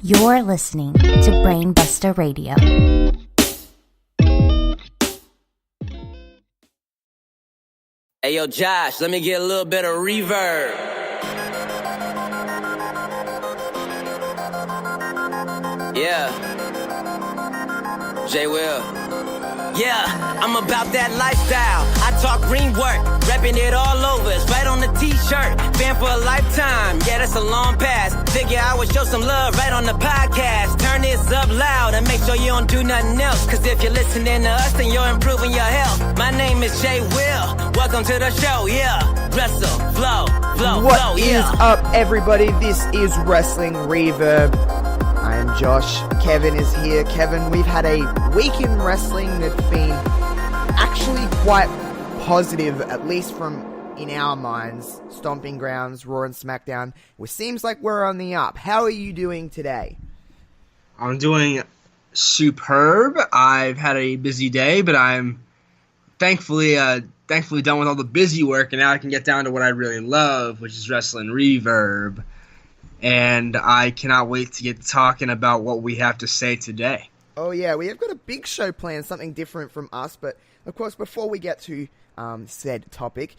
You're listening to Brainbusta Radio. Hey, yo, Josh, let me get a little bit of reverb. Yeah. J. Will. Yeah, I'm about that lifestyle. I talk green work, repping it all over. It's right on the t-shirt. Fan for a lifetime. Yeah, that's a long pass. Figure I would show some love right on the podcast. Turn this up loud and make sure you don't do nothing else. Cause if you're listening to us, then you're improving your health. My name is Jay Will. Welcome to the show, yeah. Wrestle, flow, yeah. What is up, everybody? This is Wrestling Reverb. I am Josh. Kevin is here. Kevin, we've had a week in wrestling that's been actually quite positive, at least from in our minds. Stomping Grounds, Raw and SmackDown. It seems like we're on the up. How are you doing today? I'm doing superb. I've had a busy day, but I'm thankfully done with all the busy work, and now I can get down to what I really love, which is Wrestling Reverb. And I cannot wait to get talking about what we have to say today. Oh yeah, we have got a big show planned, something different from us, but of course before we get to said topic,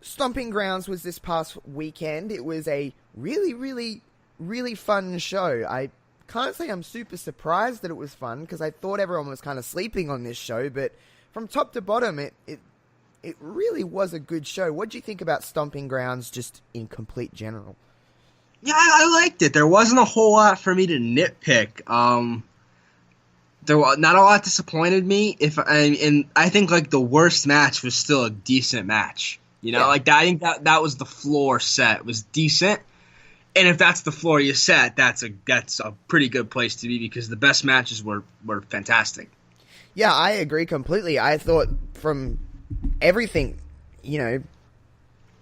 Stomping Grounds was this past weekend. It was a really, really, really fun show. I can't say I'm super surprised that it was fun, because I thought everyone was kind of sleeping on this show, but from top to bottom, it really was a good show. What do you think about Stomping Grounds just in complete general? Yeah, I liked it. There wasn't a whole lot for me to nitpick. Not a lot disappointed me. And I think like the worst match was still a decent match. You know, yeah. Like I think that was the floor set. It was decent. And if that's the floor you set, that's a pretty good place to be, because the best matches were fantastic. Yeah, I agree completely. I thought from everything,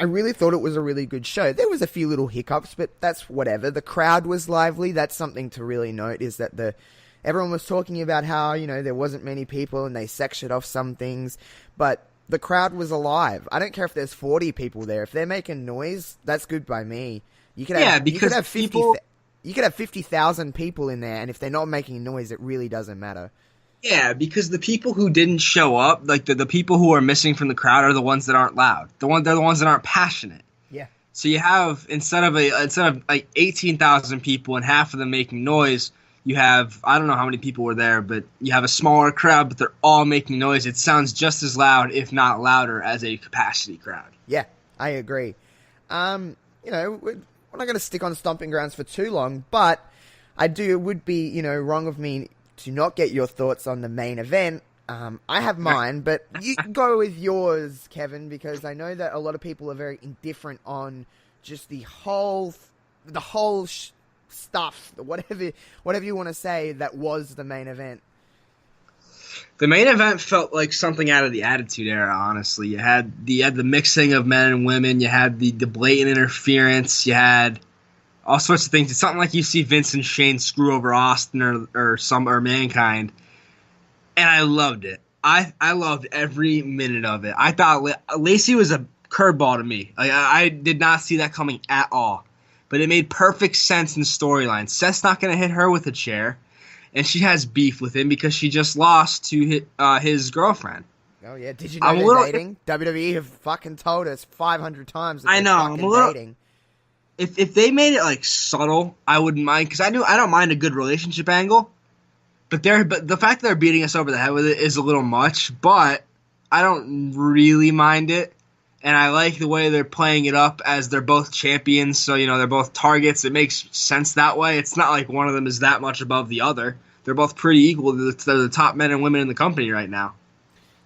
I really thought it was a really good show. There was a few little hiccups, but that's whatever. The crowd was lively. That's something to really note, is that everyone was talking about how, there wasn't many people and they sectioned off some things, but the crowd was alive. I don't care if there's 40 people there. If they're making noise, that's good by me. You could have 50,000 people in there, and if they're not making noise, it really doesn't matter. Yeah, because the people who didn't show up, like the people who are missing from the crowd, are the ones that aren't loud. They're the ones that aren't passionate. Yeah. So you have instead of like 18,000 people and half of them making noise, you have, I don't know how many people were there, but you have a smaller crowd, but they're all making noise. It sounds just as loud, if not louder, as a capacity crowd. Yeah, I agree. We're not going to stick on Stomping Grounds for too long, but it would be, wrong of me to not get your thoughts on the main event. I have mine, but you can go with yours, Kevin, because I know that a lot of people are very indifferent on just the whole stuff, whatever you want to say, that was the main event. The main event felt like something out of the Attitude Era, honestly. You had the mixing of men and women, you had the blatant interference, you had all sorts of things. It's something like you see Vince and Shane screw over Austin or Mankind, and I loved it. I loved every minute of it. I thought Lacey was a curveball to me. Like, I did not see that coming at all, but it made perfect sense in storyline. Seth's not going to hit her with a chair, and she has beef with him because she just lost to his girlfriend. Oh yeah, did you know they're dating? WWE have fucking told us 500 times that they're fucking dating. If they made it like subtle, I wouldn't mind, because I don't mind a good relationship angle, but the fact that they're beating us over the head with it is a little much. But I don't really mind it, and I like the way they're playing it up as they're both champions. So they're both targets. It makes sense that way. It's not like one of them is that much above the other. They're both pretty equal. They're the top men and women in the company right now.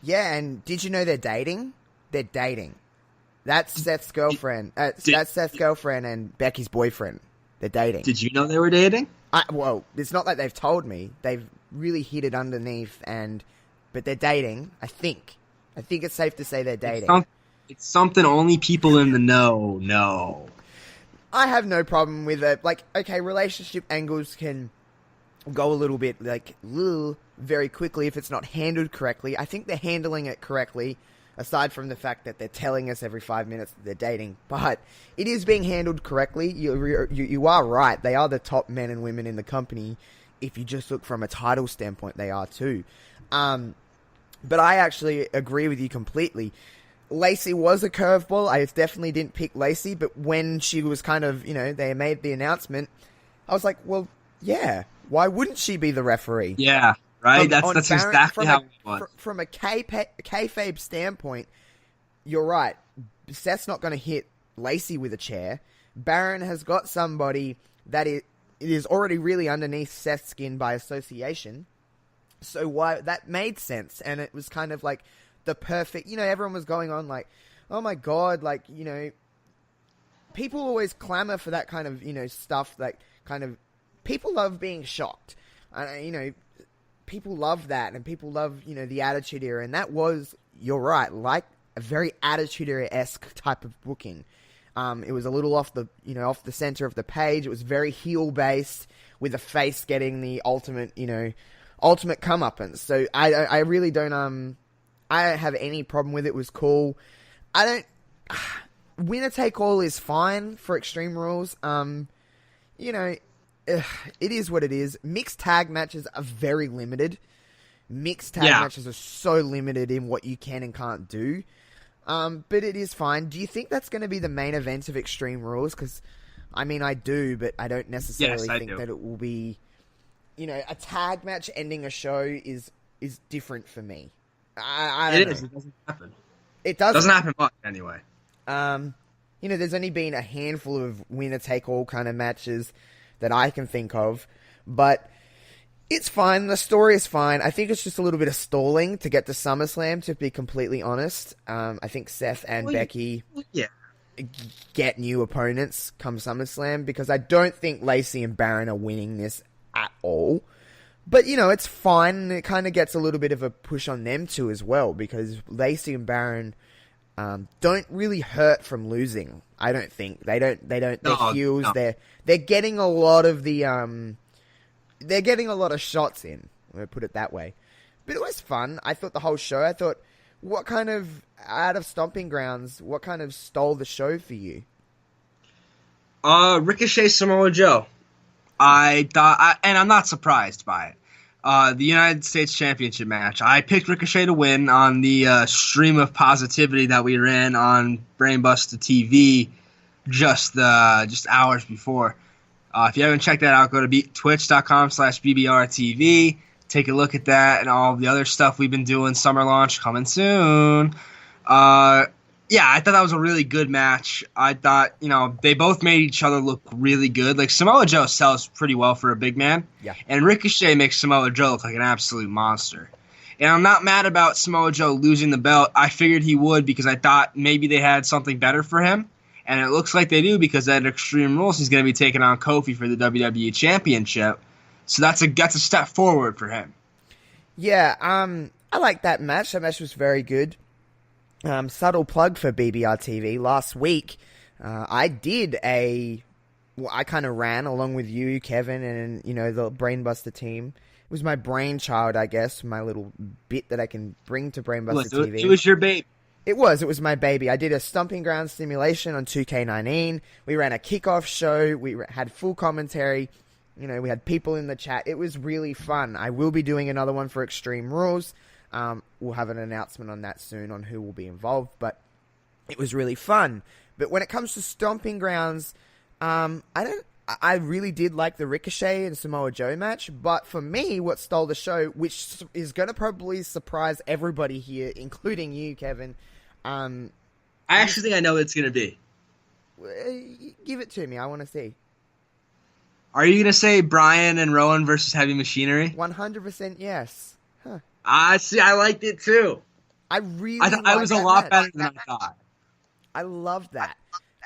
Yeah, and did you know they're dating? They're dating. That's Seth's girlfriend. That's Seth's girlfriend and Becky's boyfriend. They're dating. Did you know they were dating? Well, it's not like they've told me. They've really hid it underneath, but they're dating. I think it's safe to say they're dating. It's something only people in the know know. I have no problem with it. Like, okay, relationship angles can go a little bit very quickly if it's not handled correctly. I think they're handling it correctly. aside from the fact that they're telling us every 5 minutes that they're dating. But it is being handled correctly. You are right. They are the top men and women in the company. If you just look from a title standpoint, they are too. But I actually agree with you completely. Lacey was a curveball. I definitely didn't pick Lacey, but when she was kind of, they made the announcement, I was like, well, yeah, why wouldn't she be the referee? Yeah, right? That's exactly how it was. From a kayfabe standpoint, you're right. Seth's not going to hit Lacey with a chair. Baron has got somebody that it is already really underneath Seth's skin by association. So why that made sense, and it was kind of like the perfect, everyone was going on like, oh my god, like, people always clamor for that kind of, stuff, like, kind of, people love being shocked. People love that, and people love, the Attitude Era, and that was, you're right, like a very Attitude Era-esque type of booking. It was a little off the center of the page. It was very heel-based, with the face getting the ultimate comeuppance. So I really don't, I don't have any problem with it. It was cool. Winner take all is fine for Extreme Rules. It is what it is. Mixed tag matches are very limited. Mixed tag matches are so limited in what you can and can't do. But it is fine. Do you think that's going to be the main event of Extreme Rules? Because, I do, but I don't necessarily think that it will be, a tag match ending a show is different for me. I don't know. It doesn't happen. It doesn't. Doesn't happen much anyway. There's only been a handful of winner-take-all kind of matches that I can think of, but it's fine. The story is fine. I think it's just a little bit of stalling to get to SummerSlam, to be completely honest. I think Seth and Becky get new opponents come SummerSlam, because I don't think Lacey and Baron are winning this at all. But, it's fine. It kind of gets a little bit of a push on them too as well, because Lacey and Baron don't really hurt from losing. I don't think. They don't. They're heels. No. They're getting a lot of the they're getting a lot of shots in. I'm gonna put it that way. But it was fun. I thought the whole show. I thought, what kind of, out of Stomping Grounds, what kind of stole the show for you? Ricochet, Samoa Joe. I thought, and I'm not surprised by it. The United States Championship match. I picked Ricochet to win on the stream of positivity that we ran on Brainbusta TV just hours before. If you haven't checked that out, go to twitch.com/BBRTV. Take a look at that and all the other stuff we've been doing. Summer launch coming soon. I thought that was a really good match. I thought, they both made each other look really good. Like, Samoa Joe sells pretty well for a big man. Yeah. And Ricochet makes Samoa Joe look like an absolute monster. And I'm not mad about Samoa Joe losing the belt. I figured he would, because I thought maybe they had something better for him. And it looks like they do, because at Extreme Rules, he's going to be taking on Kofi for the WWE Championship. So that's a step forward for him. Yeah, I like that match. That match was very good. Subtle plug for BBR TV. Last week, I kind of ran along with you, Kevin, and, the Brainbusta team. It was my brainchild, I guess, my little bit that I can bring to Brainbusta TV. It was your baby. It was my baby. I did a Stomping Grounds simulation on 2K19. We ran a kickoff show. We had full commentary. We had people in the chat. It was really fun. I will be doing another one for Extreme Rules. We'll have an announcement on that soon on who will be involved, but it was really fun. But when it comes to Stomping Grounds, I really did like the Ricochet and Samoa Joe match, but for me, what stole the show, which is going to probably surprise everybody here, including you, Kevin. I actually think I know what it's going to be. Give it to me. I want to see. Are you going to say Brian and Rowan versus Heavy Machinery? 100% yes. Huh. See, I liked it too. I thought it was a lot better than I thought. I loved that.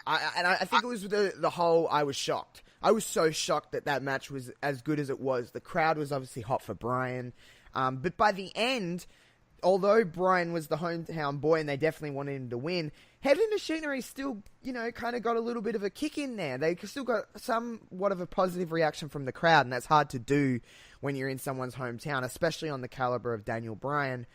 I think it was the whole, I was shocked. I was so shocked that match was as good as it was. The crowd was obviously hot for Brian. But by the end, although Brian was the hometown boy and they definitely wanted him to win, Heavy Machinery still, kind of got a little bit of a kick in there. They still got somewhat of a positive reaction from the crowd, and that's hard to do when you're in someone's hometown, especially on the caliber of Daniel Bryan.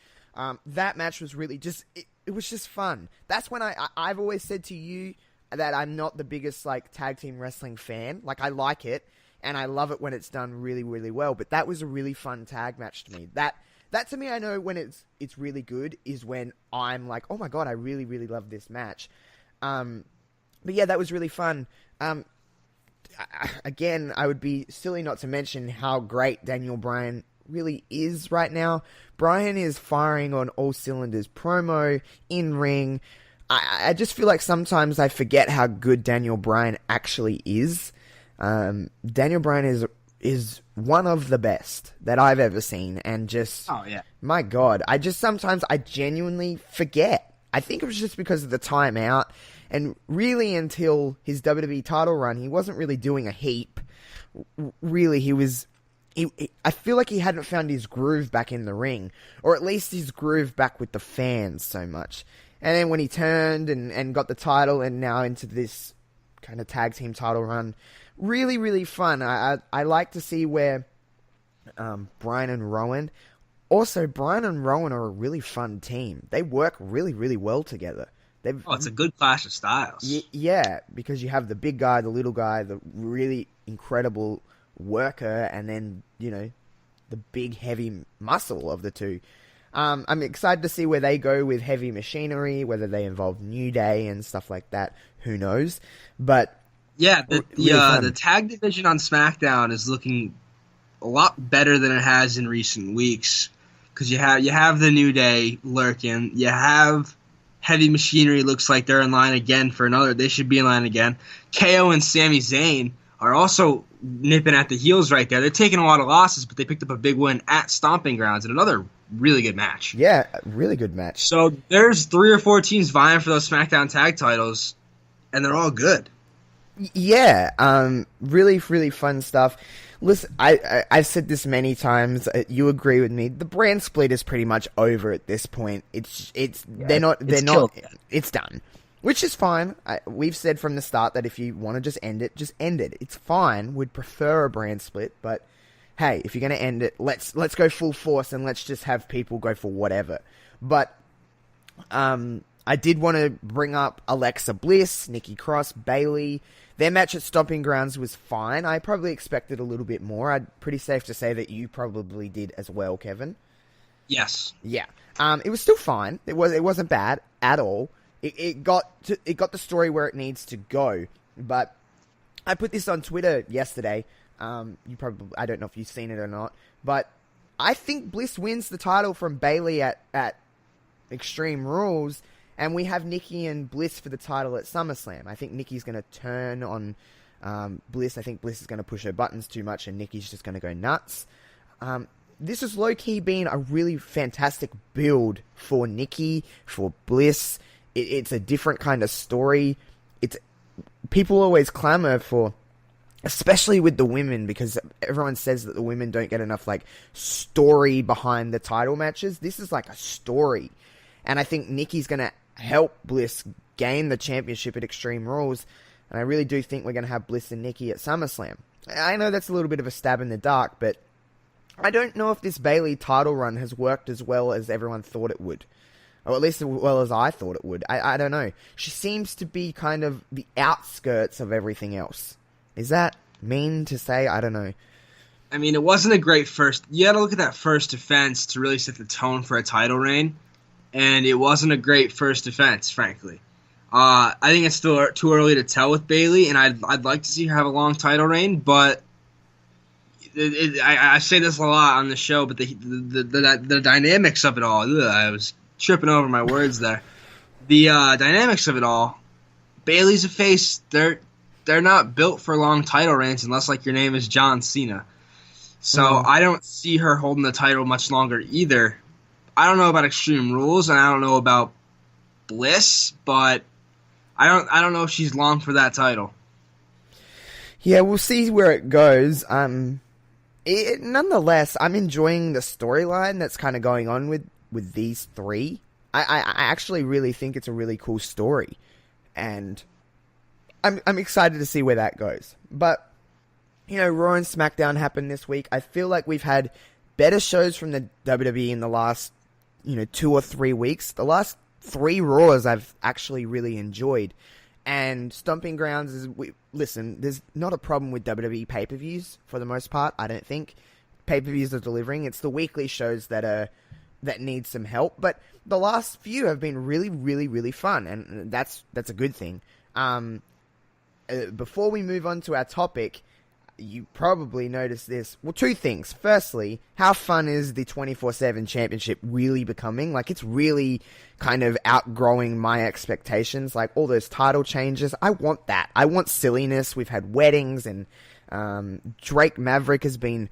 That match was really just, it was just fun. That's when I've always said to you that I'm not the biggest like tag team wrestling fan. Like I like it and I love it when it's done really, really well. But that was a really fun tag match to me. That to me, I know when it's really good is when I'm like, oh my god, I really, really love this match. But yeah, that was really fun. Again, I would be silly not to mention how great Daniel Bryan really is right now. Bryan is firing on all cylinders. Promo, in-ring. I just feel like sometimes I forget how good Daniel Bryan actually is. Daniel Bryan is one of the best that I've ever seen, and just, oh yeah, my god, I genuinely forget. I think it was just because of the time out, and really until his WWE title run, he wasn't really doing a heap. Really, I feel like he hadn't found his groove back in the ring, or at least his groove back with the fans so much. And then when he turned and got the title, and now into this kind of tag team title run, really, really fun. I like to see where Bryan and Rowan. Also, Bryan and Rowan are a really fun team. They work really, really well together. It's a good clash of styles. Yeah, because you have the big guy, the little guy, the really incredible worker, and then, the big, heavy muscle of the two. I'm excited to see where they go with heavy machinery, whether they involve New Day and stuff like that. Who knows? But yeah, really the tag division on SmackDown is looking a lot better than it has in recent weeks, because you have the New Day lurking. You have Heavy Machinery, looks like they're in line again for another. They should be in line again. KO and Sami Zayn are also nipping at the heels right there. They're taking a lot of losses, but they picked up a big win at Stomping Grounds and another really good match. Yeah, really good match. So there's 3 or 4 teams vying for those SmackDown tag titles, and they're all good. Yeah, really, really fun stuff. Listen, I've said this many times. You agree with me. The brand split is pretty much over at this point. It's done, which is fine. We've said from the start that if you want to just end it. It's fine. We'd prefer a brand split, but hey, if you're going to end it, let's go full force and let's just have people go for whatever. But I did want to bring up Alexa Bliss, Nikki Cross, Bayley. Their match at Stomping Grounds was fine. I probably expected a little bit more. I'm pretty safe to say that you probably did as well, Kevin. Yes. Yeah. It was still fine. It wasn't bad at all. It got the story where it needs to go. But I put this on Twitter yesterday. I don't know if you've seen it or not, but I think Bliss wins the title from Bayley at Extreme Rules. And we have Nikki and Bliss for the title at SummerSlam. I think Nikki's going to turn on Bliss. I think Bliss is going to push her buttons too much, and Nikki's just going to go nuts. This is low-key being a really fantastic build for Nikki, for Bliss. It's a different kind of story. People always clamor for, especially with the women, because everyone says that the women don't get enough story behind the title matches. This is like a story. And I think Nikki's going to help Bliss gain the championship at Extreme Rules, and I really do think we're going to have Bliss and Nikki at SummerSlam. I know that's a little bit of a stab in the dark, but I don't know if this Bayley title run has worked as well as everyone thought it would, or at least as well as I thought it would. I don't know. She seems to be kind of the outskirts of everything else. Is that mean to say? I don't know. I mean, it wasn't a great first. You got to look at that first defense to really set the tone for a title reign. And it wasn't a great first defense, frankly. I think it's still too early to tell with Bayley, and I'd like to see her have a long title reign. But I say this a lot on the show, but the dynamics of it all. I was tripping over my words there. The dynamics of it all. Bayley's a face. They're not built for long title reigns unless your name is John Cena. So I don't see her holding the title much longer either. I don't know about Extreme Rules, and I don't know about Bliss, but I don't know if she's long for that title. Yeah, we'll see where it goes. Nonetheless, I'm enjoying the storyline that's kind of going on with these three. I actually really think it's a really cool story, and I'm excited to see where that goes. But Raw and SmackDown happened this week. I feel like we've had better shows from the WWE in the last 2 or 3 weeks. The last 3 Raws I've actually really enjoyed. And Stomping Grounds is... Listen, there's not a problem with WWE pay-per-views for the most part, I don't think. Pay-per-views are delivering. It's the weekly shows that need some help. But the last few have been really, really, really fun. And that's a good thing. Before we move on to our topic... You probably noticed this. Well, 2 things. Firstly, how fun is the 24/7 championship really becoming? Like, it's really kind of outgrowing my expectations. Like, all those title changes. I want that. I want silliness. We've had weddings, and Drake Maverick has been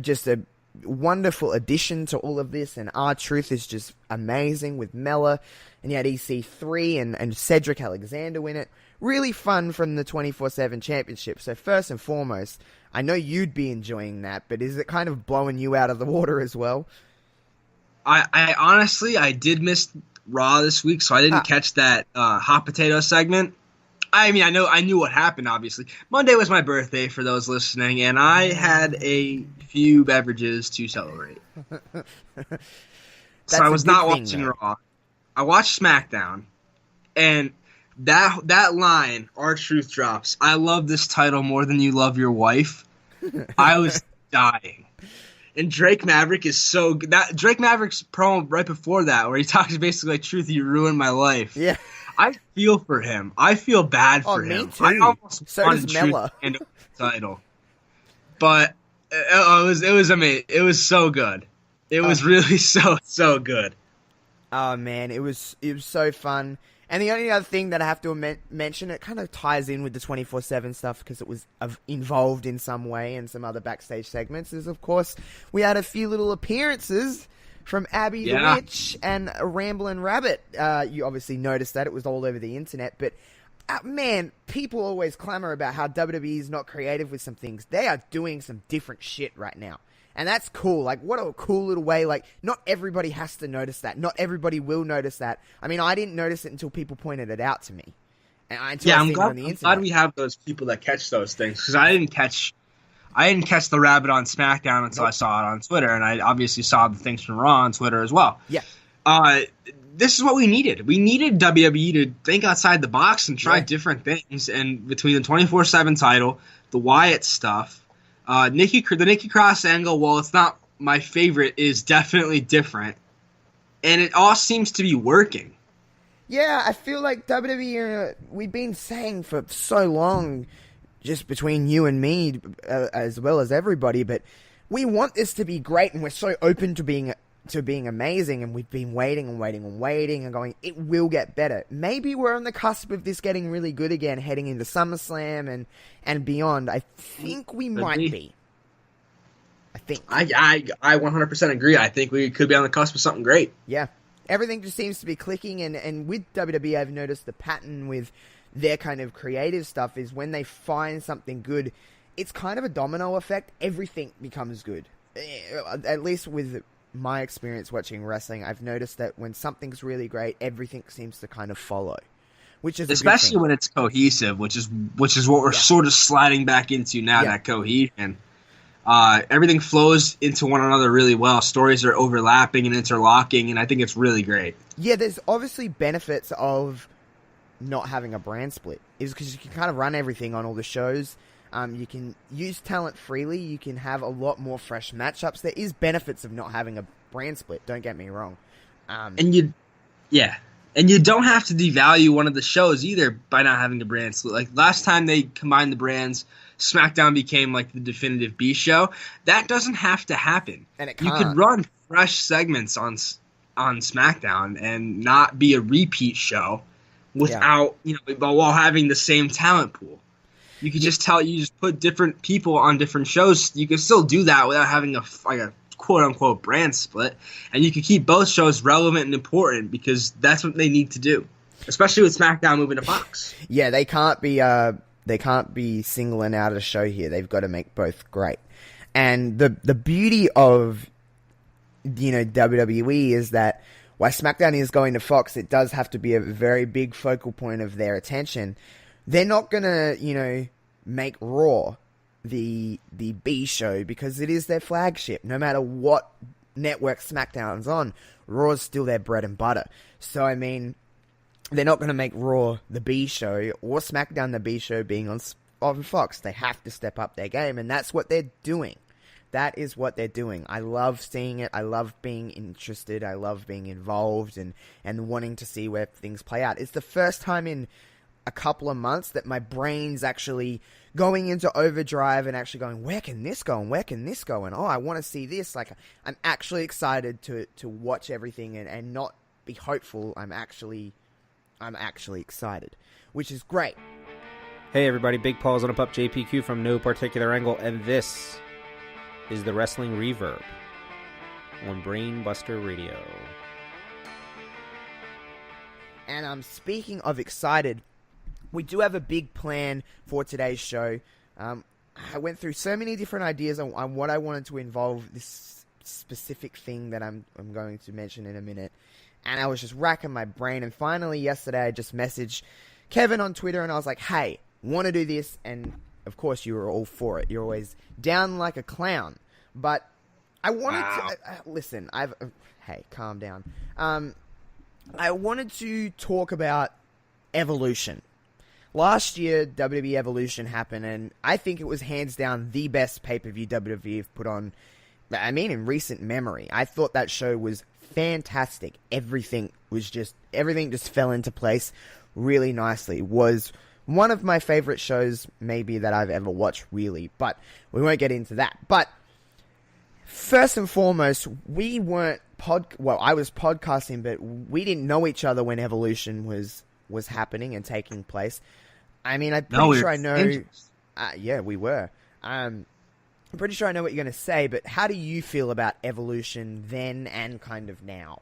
just a wonderful addition to all of this, and R-Truth is just amazing with Mella, and you had EC3 and Cedric Alexander in it. Really fun from the 24/7 championship. So first and foremost, I know you'd be enjoying that, but is it kind of blowing you out of the water as well? I honestly, I did miss Raw this week, so I didn't catch that hot potato segment. I mean, I knew what happened, obviously. Monday was my birthday, for those listening, and I had a few beverages to celebrate. So I was not watching Raw. I watched SmackDown, and that line, R-Truth drops, "I love this title more than you love your wife." I was dying. And Drake Maverick is so good. Drake Maverick's promo right before that, where he talks basically like, "Truth, you ruined my life." Yeah. I feel for him. I feel bad for him. Me too. I almost so wanted does Truth Mella. to end up with the title. But it was amazing. It was so good. It was really so good. Oh man, it was so fun. And the only other thing that I have to mention, it kind of ties in with the 24/7 stuff because it was involved in some way and some other backstage segments, is of course we had a few little appearances from Abby the Witch and Ramblin' Rabbit. You obviously noticed that. It was all over the internet. But, man, people always clamor about how WWE is not creative with some things. They are doing some different shit right now. And that's cool. Like, what a cool little way. Like, not everybody has to notice that. Not everybody will notice that. I mean, I didn't notice it until people pointed it out to me. And I'm glad we have those people that catch those things. Because I didn't catch the rabbit on SmackDown until I saw it on Twitter. And I obviously saw the things from Raw on Twitter as well. Yeah. This is what we needed. We needed WWE to think outside the box and try different things. And between the 24/7 title, the Wyatt stuff, the Nikki Cross angle, while it's not my favorite, is definitely different. And it all seems to be working. Yeah, I feel like WWE, we've been saying for so long, just between you and me, as well as everybody, but we want this to be great, and we're so open to being amazing, and we've been waiting and going, it will get better. Maybe we're on the cusp of this getting really good again, heading into SummerSlam and beyond. I think we might be. I think. I 100% agree. I think we could be on the cusp of something great. Yeah. Everything just seems to be clicking, and with WWE, I've noticed the pattern with their kind of creative stuff is when they find something good, it's kind of a domino effect. Everything becomes good. At least with my experience watching wrestling, I've noticed that when something's really great, everything seems to kind of follow, which is especially when it's cohesive, which is what we're sort of sliding back into now. That cohesion, everything flows into one another really well. Stories are overlapping and interlocking, and I think it's really great. Yeah, there's obviously benefits of not having a brand split, is because you can kind of run everything on all the shows. You can use talent freely. You can have a lot more fresh matchups. There is benefits of not having a brand split. Don't get me wrong. And you don't have to devalue one of the shows either by not having a brand split. Like last time they combined the brands, SmackDown became like the definitive B show. That doesn't have to happen. And it can't. You could run fresh segments on SmackDown and not be a repeat show without while having the same talent pool. You could just put different people on different shows. You could still do that without having a quote-unquote brand split. And you could keep both shows relevant and important because that's what they need to do, especially with SmackDown moving to Fox. Yeah, they can't be singling out a show here. They've got to make both great. And the beauty of WWE is that while SmackDown is going to Fox, it does have to be a very big focal point of their attention. They're not going to, make Raw the B show because it is their flagship. No matter what network SmackDown's on, Raw's still their bread and butter. So, I mean, they're not going to make Raw the B show or SmackDown the B show being on Fox. They have to step up their game, and that's what they're doing. That is what they're doing. I love seeing it. I love being interested. I love being involved and wanting to see where things play out. It's the first time in a couple of months that my brain's actually going into overdrive and actually going, where can this go and where can this go? And, oh, I want to see this. Like, I'm actually excited to watch everything and not be hopeful. I'm actually excited, which is great. Hey everybody, Big Paul's on a Pup JPQ from No Particular Angle, and this is the Wrestling Reverb on Brainbusta Radio. And speaking of excited, we do have a big plan for today's show. I went through so many different ideas on what I wanted to involve this specific thing that I'm going to mention in a minute. And I was just racking my brain. And finally, yesterday, I just messaged Kevin on Twitter, and I was like, hey, want to do this? And, of course, you were all for it. You're always down like a clown. But I wanted to... listen, hey, calm down. I wanted to talk about Evolution. Last year, WWE Evolution happened, and I think it was hands down the best pay-per-view WWE have put on, I mean, in recent memory. I thought that show was fantastic. Everything just fell into place really nicely. Was one of my favorite shows, maybe, that I've ever watched, really. But we won't get into that. But first and foremost, we weren't I was podcasting, but we didn't know each other when Evolution was happening and taking place. I mean, I'm pretty sure I know... yeah, we were. I'm pretty sure I know what you're going to say, but how do you feel about Evolution then and kind of now?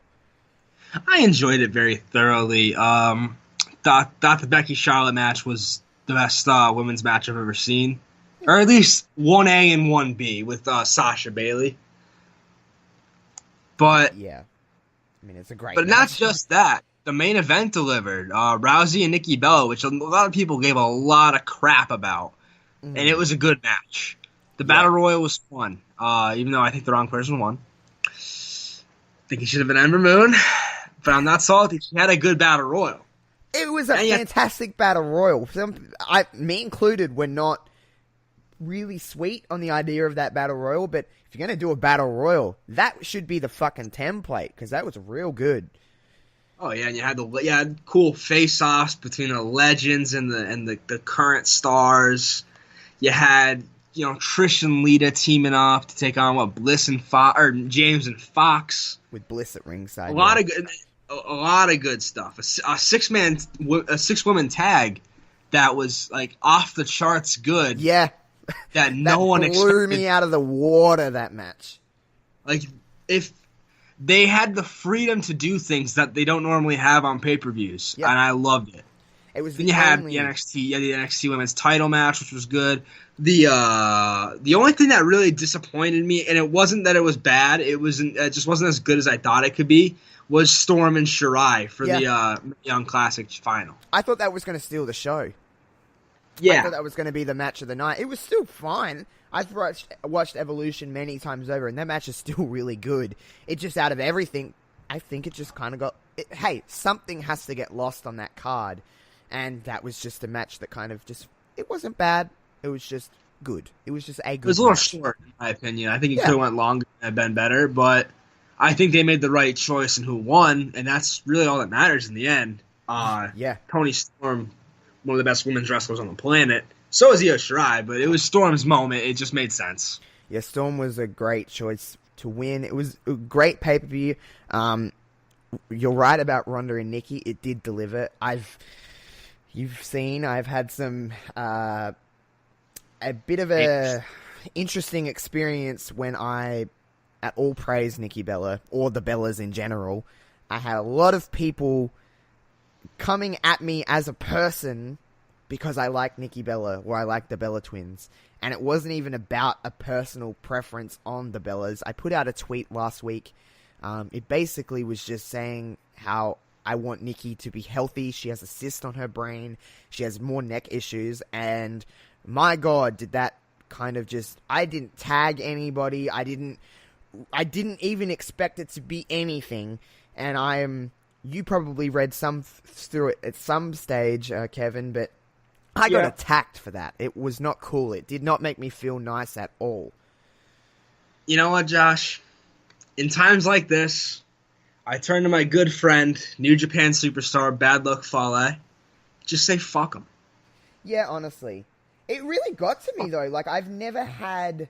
I enjoyed it very thoroughly. Thought the Becky Charlotte match was the best women's match I've ever seen. Or at least 1A and 1B with Sasha Bailey. But yeah, I mean, it's a great But match. not just that. The main event delivered. Rousey and Nikki Bella, which a lot of people gave a lot of crap about. And it was a good match. The Battle Royal was fun, even though I think the wrong person won. I think it should have been Ember Moon, but I'm not salty. She had a good Battle Royal. It was a fantastic Battle Royal. Me included, were not really sweet on the idea of that Battle Royal, but if you're going to do a Battle Royal, that should be the fucking template, because that was real good. Oh yeah, and you had cool face-offs between the legends and the current stars. You had Trish and Lita teaming up to take on Bliss and James and Fox with Bliss at ringside. A lot of good stuff. A six-woman tag that was like off the charts good. Yeah, that no one blew me out of the water. That match. Like if they had the freedom to do things that they don't normally have on pay-per-views, and I loved it. It was. Then you had the NXT Women's Title match, which was good. The only thing that really disappointed me, and it wasn't that it was bad, it just wasn't as good as I thought it could be, was Storm and Shirai for the Young Classic final. I thought that was going to steal the show. Yeah, I thought that was going to be the match of the night. It was still fine. I've watched Evolution many times over, and that match is still really good. It just, out of everything, I think it just kind of got... hey, something has to get lost on that card, and that was just a match that kind of just... It wasn't bad. It was just good. It was just a good match. It was a little short, in my opinion. I think it could have went longer and been better, but I think they made the right choice in who won, and that's really all that matters in the end. Toni Storm, one of the best women's wrestlers on the planet. So is Io Shirai, but it was Storm's moment. It just made sense. Yeah, Storm was a great choice to win. It was a great pay-per-view. You're right about Ronda and Nikki. It did deliver. You've seen, I've had some... a bit of a interesting experience when I at all praise Nikki Bella, or the Bellas in general. I had a lot of people coming at me as a person because I like Nikki Bella, or I like the Bella twins. And it wasn't even about a personal preference on the Bellas. I put out a tweet last week. It basically was just saying how I want Nikki to be healthy. She has a cyst on her brain. She has more neck issues. And my God, did that kind of just... I didn't tag anybody. I didn't I didn't even expect it to be anything, and you probably read through it at some stage, Kevin, but I got attacked for that. It was not cool. It did not make me feel nice at all. You know what, Josh? In times like this, I turn to my good friend, New Japan superstar Bad Luck Fale. Just say fuck him. Yeah, honestly. It really got to me, though. Like, I've never had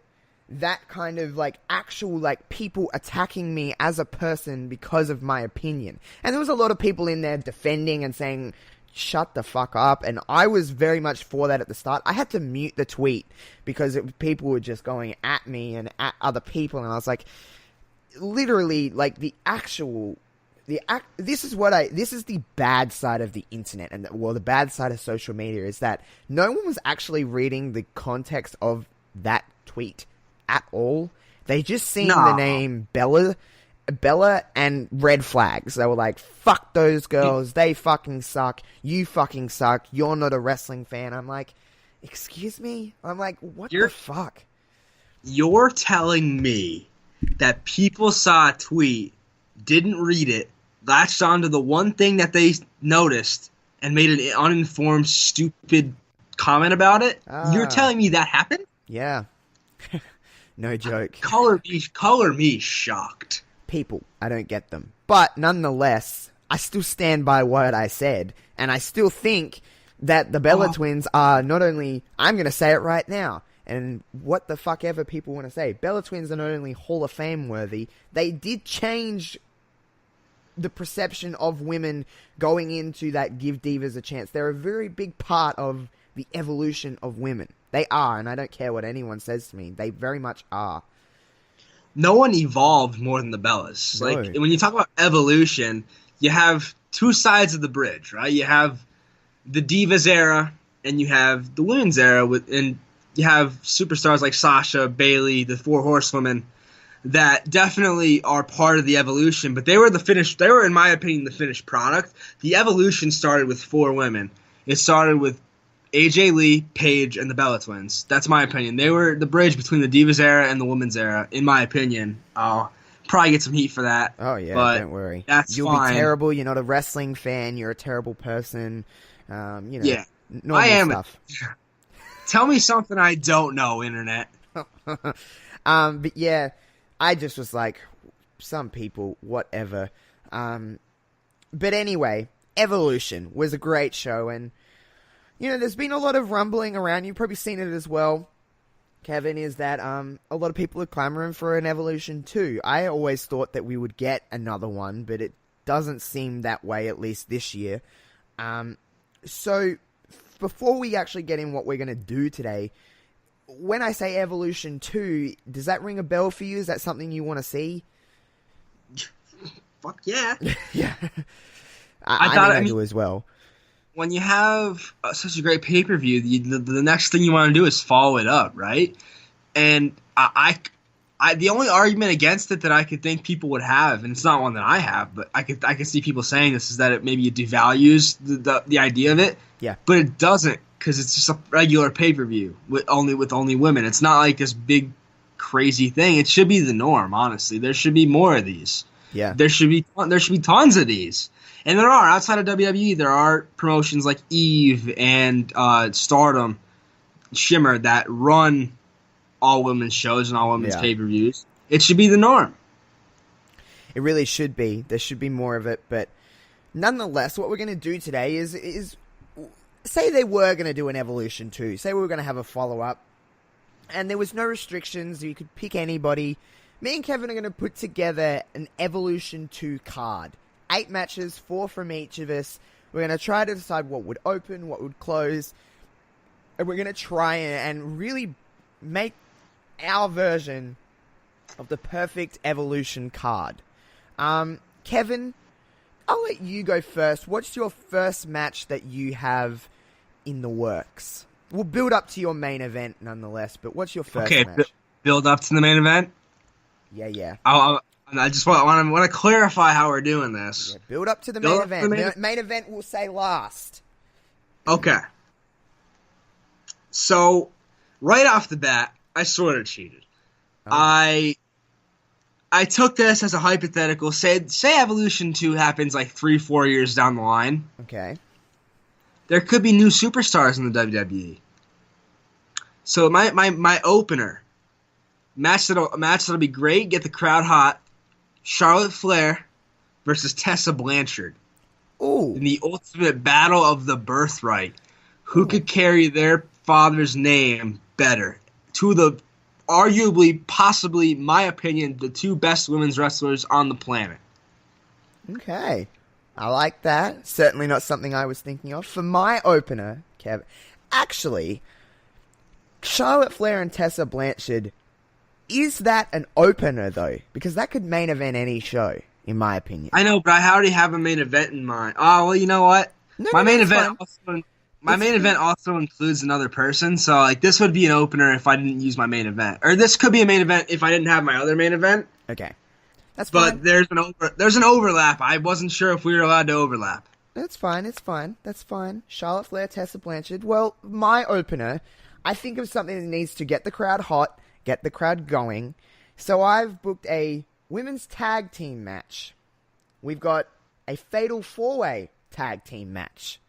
that kind of, like, actual, like, people attacking me as a person because of my opinion. And there was a lot of people in there defending and saying, shut the fuck up, and I was very much for that at the start. I had to mute the tweet because people were just going at me and at other people, and I was like, literally, like, this is the bad side of the internet, and the bad side of social media is that no one was actually reading the context of that tweet at all. They just seen the name Bella and red flags. They were like, fuck those girls, they fucking suck, you fucking suck, you're not a wrestling fan. I'm like, excuse me? I'm like, what the fuck? You're telling me that people saw a tweet, didn't read it, latched onto the one thing that they noticed, and made an uninformed, stupid comment about it? You're telling me that happened? Yeah. No joke. Color me shocked. People, I don't get them. But nonetheless, I still stand by what I said, and I still think that the Bella twins are not only, I'm going to say it right now, and what the fuck ever people want to say, Bella twins are not only Hall of Fame worthy, they did change the perception of women going into that Give Divas a Chance. They're a very big part of the evolution of women. They are, and I don't care what anyone says to me, they very much are. No one evolved more than the Bellas. No. Like, when you talk about evolution, you have two sides of the bridge, right? You have the Divas era, and you have the women's era, and you have superstars like Sasha, Bayley, the Four Horsewomen, that definitely are part of the evolution, but they were, in my opinion, the finished product. The evolution started with four women. It started with AJ Lee, Paige, and the Bella Twins. That's my opinion. They were the bridge between the Divas era and the Women's era, in my opinion. I'll probably get some heat for that. Oh, yeah, but don't worry. You'll be terrible. You're not a wrestling fan. You're a terrible person. Yeah, normal I am. Stuff. Tell me something I don't know, Internet. But yeah, I just was like, some people, whatever. But anyway, Evolution was a great show, and there's been a lot of rumbling around. You've probably seen it as well, Kevin, is that a lot of people are clamoring for an Evolution2. I always thought that we would get another one, but it doesn't seem that way, at least this year. So, before we actually get in what we're going to do today, when I say Evolution2, does that ring a bell for you? Is that something you want to see? Fuck yeah. Yeah. I do as well. When you have such a great pay-per-view, the next thing you want to do is follow it up, right? And I the only argument against it that I could think people would have, and it's not one that I have, but I could see people saying this, is that it devalues the idea of it. Yeah. But it doesn't, because it's just a regular pay-per-view with only women. It's not like this big crazy thing. It should be the norm, honestly. There should be more of these. Yeah. There should be tons of these. And there are, outside of WWE, there are promotions like Eve and Stardom, Shimmer, that run all women's shows and all women's pay-per-views. It should be the norm. It really should be. There should be more of it. But nonetheless, what we're going to do today is say they were going to do an Evolution 2. Say we were going to have a follow-up. And there was no restrictions. You could pick anybody. Me and Kevin are going to put together an Evolution 2 card. 8 matches, 4 from each of us. We're going to try to decide what would open, what would close. And we're going to try and really make our version of the perfect Evolution card. Kevin, I'll let you go first. What's your first match that you have in the works? We'll build up to your main event nonetheless, but what's your first match? Build up to the main event? Yeah. I just want to clarify how we're doing this. Yeah, build up to the main event. Main event will say last. Okay. So, right off the bat, I sort of cheated. Oh. I took this as a hypothetical. Say Evolution 2 happens like 3-4 years down the line. Okay. There could be new superstars in the WWE. So my opener match that'll be great. Get the crowd hot. Charlotte Flair versus Tessa Blanchard. Ooh. In the ultimate battle of the birthright. Who could carry their father's name better? Two of the arguably, possibly, my opinion, the two best women's wrestlers on the planet. Okay. I like that. Certainly not something I was thinking of. For my opener, Kev, actually, Charlotte Flair and Tessa Blanchard, is that an opener, though? Because that could main event any show, in my opinion. I know, but I already have a main event in mind. Oh, well, you know what? My main event also includes another person, so like this would be an opener if I didn't use my main event. Or this could be a main event if I didn't have my other main event. Okay. That's fine. But there's an overlap. I wasn't sure if we were allowed to overlap. That's fine. It's fine. That's fine. Charlotte Flair, Tessa Blanchard. Well, my opener, I think of something that needs to get the crowd hot, get the crowd going. So I've booked a women's tag team match. We've got a fatal 4-way tag team match.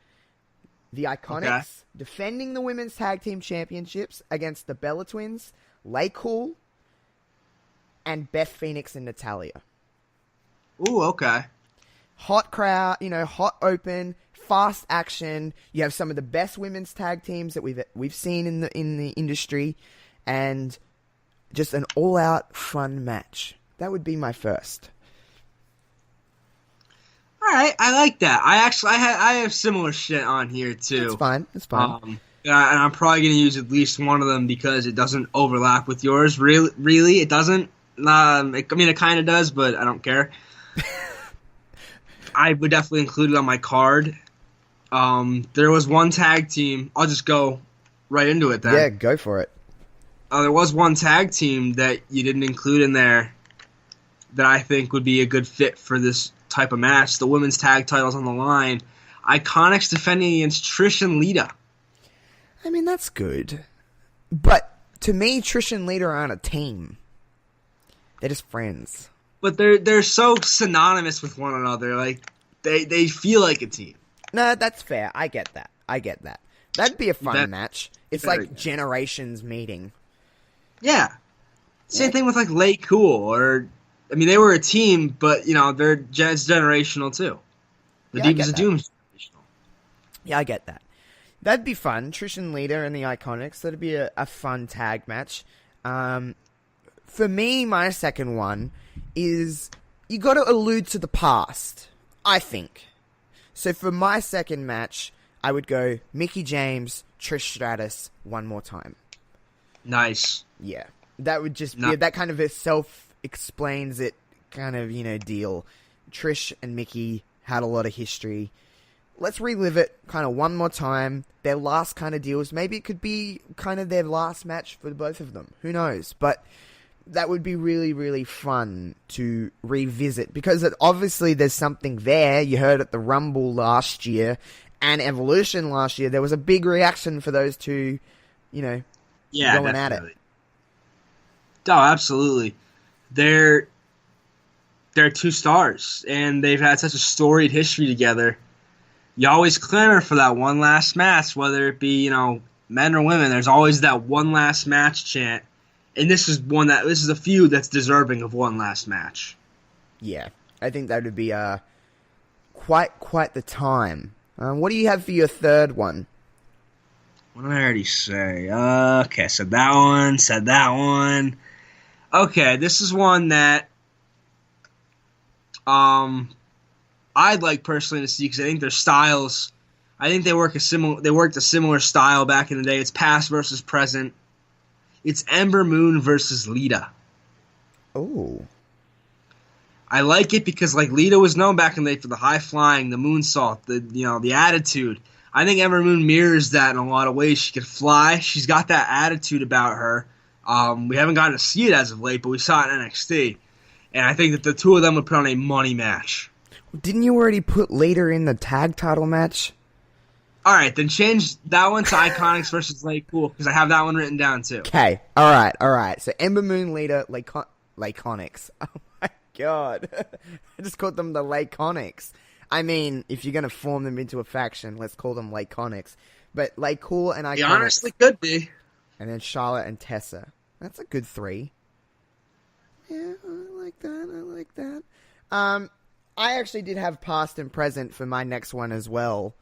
The Iconics defending the women's tag team championships against the Bella Twins, Lay Cool, and Beth Phoenix and Natalya. Ooh, okay. Hot crowd, hot open, fast action. You have some of the best women's tag teams that we've seen in the industry, and just an all-out fun match. That would be my first. All right, I like that. I have similar shit on here too. It's fine. It's fine. And I'm probably gonna use at least one of them because it doesn't overlap with yours. Really, it doesn't. It kind of does, but I don't care. I would definitely include it on my card. There was one tag team. I'll just go right into it then. Yeah, go for it. There was one tag team that you didn't include in there that I think would be a good fit for this type of match. The women's tag titles on the line. Iconics defending against Trish and Lita. I mean, that's good. But to me, Trish and Lita aren't a team. They're just friends. But they're so synonymous with one another. Like they feel like a team. No, that's fair. I get that. That'd be a fun match. It's like generations meeting. Yeah. Same thing with like Lay Cool they were a team, but it's generational too. The Divas of Doom is generational. Yeah, I get that. That'd be fun. Trish and Lita and the Iconics. That'd be a fun tag match. For me, my second one is you got to allude to the past, I think. So for my second match, I would go Mickie James, Trish Stratus, one more time. Nice. Yeah. That would just be that kind of a self-explains it kind of, deal. Trish and Mickie had a lot of history. Let's relive it kind of one more time. Their last kind of deals. Maybe it could be kind of their last match for both of them. Who knows? But that would be really, really fun to revisit because obviously there's something there. You heard at the Rumble last year and Evolution last year. There was a big reaction for those two, going at it. Oh, absolutely. They're two stars, and they've had such a storied history together. You always clamor for that one last match, whether it be, men or women. There's always that one last match chant. And this is a feud that's deserving of one last match. Yeah. I think that would be quite the time. What do you have for your third one? What did I already say? Okay, said that one. Okay, this is one that I'd like personally to see because I think their styles, I think they worked a similar style back in the day. It's past versus present. It's Ember Moon versus Lita. Oh. I like it because Lita was known back in the day for the high flying, the moonsault, the attitude. I think Ember Moon mirrors that in a lot of ways. She can fly. She's got that attitude about her. We haven't gotten to see it as of late, but we saw it in NXT. And I think that the two of them would put on a money match. Didn't you already put Lita in the tag title match? All right, then change that one to Iconics versus Lay Cool because I have that one written down too. Okay, all right. So Ember Moon, Lita, Iconics. god. I just called them the Laconics. I mean, if you're going to form them into a faction, let's call them Laconics. But Cool and Iconics. They honestly could be. And then Charlotte and Tessa. That's a good 3. Yeah, I like that. I actually did have past and present for my next one as well.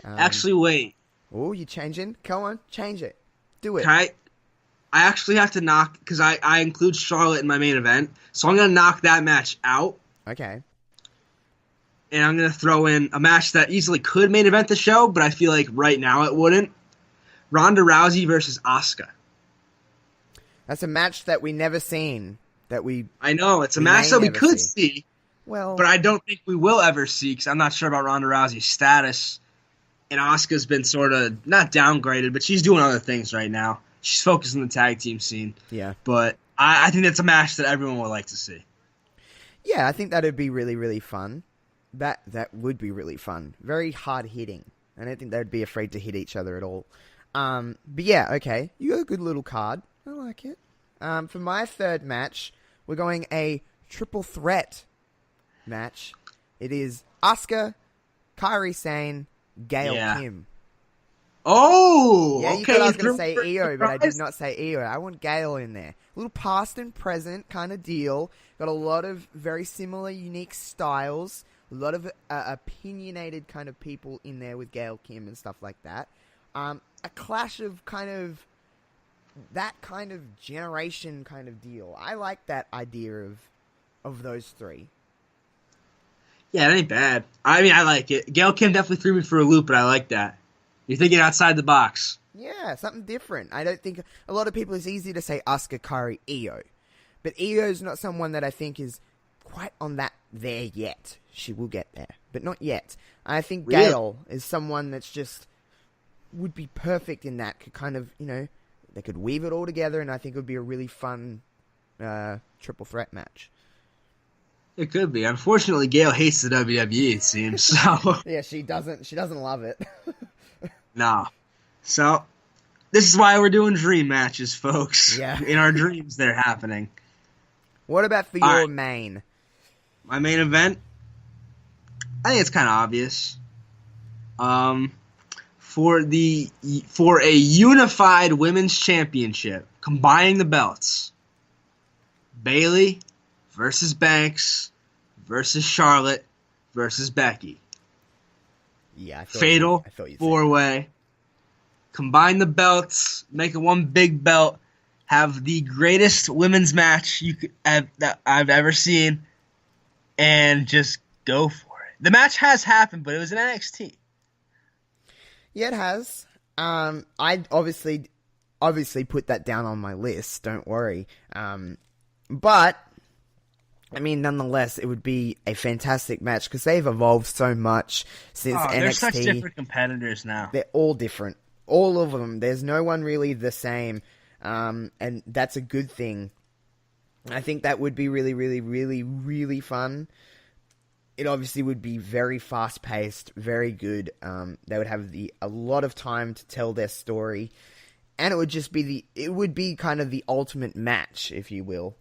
Actually, wait. Oh, you changing? Come on, change it. Do it. I actually have to knock, because I include Charlotte in my main event, so I'm going to knock that match out. Okay. And I'm going to throw in a match that easily could main event the show, but I feel like right now it wouldn't. Ronda Rousey versus Asuka. That's a match that we never seen. I know, it's a match that we could see. Well, but I don't think we will ever see, because I'm not sure about Ronda Rousey's status. And Asuka's been sort of, not downgraded, but she's doing other things right now. She's focused on the tag team scene. Yeah. But I think that's a match that everyone would like to see. Yeah, I think that would be really, really fun. That would be really fun. Very hard hitting. I don't think they'd be afraid to hit each other at all. But yeah, okay. You got a good little card. I like it. For my third match, we're going a triple threat match. It is Asuka, Kairi Sane, Gail Kim. Oh! Yeah, you okay, thought I was going to say Io, but I did not say Io. I want Gail in there. A little past and present kind of deal. Got a lot of very similar, unique styles. A lot of opinionated kind of people in there with Gail Kim and stuff like that. A clash of kind of that kind of generation kind of deal. I like that idea of those three. Yeah, it ain't bad. I mean, I like it. Gail Kim definitely threw me for a loop, but I like that. You're thinking outside the box. Yeah, something different. I don't think a lot of people, it's easy to say Asuka, Kairi, Io. But Io's not someone that I think is quite on that there yet. She will get there, but not yet. I think Gail is someone that's just would be perfect in that. Could kind of, they could weave it all together, and I think it would be a really fun triple threat match. It could be. Unfortunately, Gail hates the WWE, it seems. So yeah, she doesn't love it. No. So this is why we're doing dream matches, folks. Yeah. In our dreams, they're happening. What about for your main? My main event? I think it's kind of obvious. For a unified women's championship, combining the belts, Bayley versus Banks versus Charlotte versus Becky. Yeah, Fatal 4-way. Combine the belts, make it one big belt, have the greatest women's match that I've ever seen, and just go for it. The match has happened, but it was in NXT. Yeah, it has. I obviously put that down on my list. Don't worry. But I mean, nonetheless, it would be a fantastic match because they've evolved so much since NXT. They're such different competitors now. They're all different. All of them. There's no one really the same. And that's a good thing. I think that would be really, really, really, really fun. It obviously would be very fast-paced, very good. They would have a lot of time to tell their story. And it would just be kind of the ultimate match, if you will.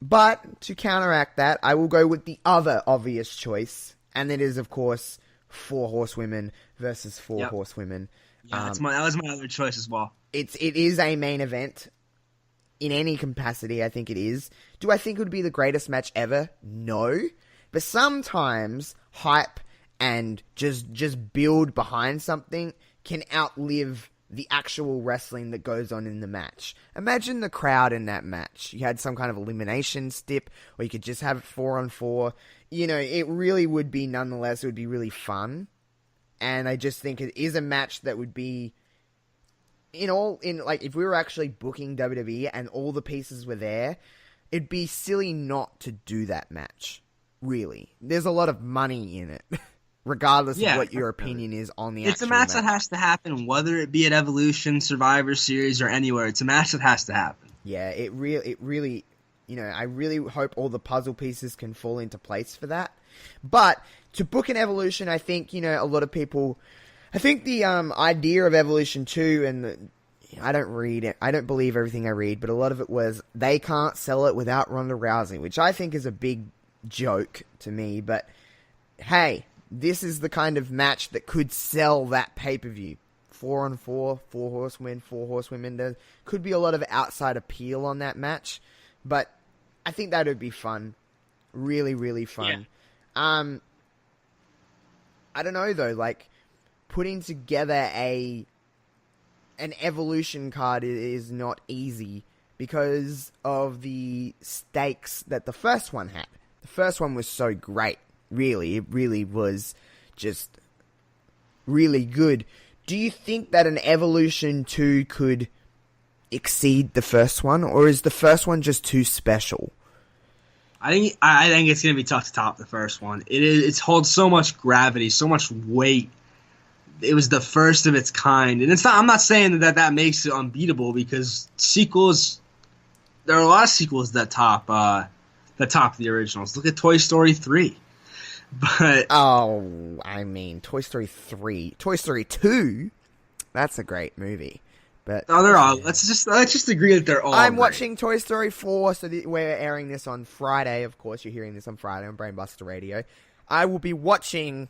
But to counteract that, I will go with the other obvious choice, and it is, of course, 4 horsewomen versus 4 horsewomen. Yeah, that was my other choice as well. It is a main event in any capacity. I think it is. Do I think it would be the greatest match ever? No, but sometimes hype and just build behind something can outlive the actual wrestling that goes on in the match. Imagine the crowd in that match. You had some kind of elimination stip, or you could just have 4-on-4. It really would be, nonetheless, it would be really fun. And I just think it is a match that would be, if we were actually booking WWE and all the pieces were there, it'd be silly not to do that match. Really. There's a lot of money in it. Regardless of what your opinion is on the It's a match that has to happen, whether it be at Evolution, Survivor Series, or anywhere. It's a match that has to happen. Yeah, it really, I really hope all the puzzle pieces can fall into place for that. But to book an Evolution, I think, a lot of people, I think the idea of Evolution2 and I don't read it. I don't believe everything I read, but a lot of it was they can't sell it without Ronda Rousey, which I think is a big joke to me. But hey, this is the kind of match that could sell that pay-per-view. 4-on-4, 4 horsemen, 4 horsewomen. There could be a lot of outside appeal on that match, but I think that would be fun. Really, really fun. Yeah. I don't know though, like putting together an Evolution card is not easy because of the stakes that the first one had. The first one was so great. Really, it really was just really good. Do you think that an Evolution2 could exceed the first one, or is the first one just too special? I think it's going to be tough to top the first one. It holds so much gravity, so much weight. It was the first of its kind, and I'm not saying that makes it unbeatable because sequels. There are a lot of sequels that top the originals. Look at Toy Story 3. But Toy Story 3, Toy Story 2, that's a great movie. But they're all. Let's just agree that they're all. I'm great. watching Toy Story 4, so we're airing this on Friday. Of course, you're hearing this on Friday on Brainbusta Radio. I will be watching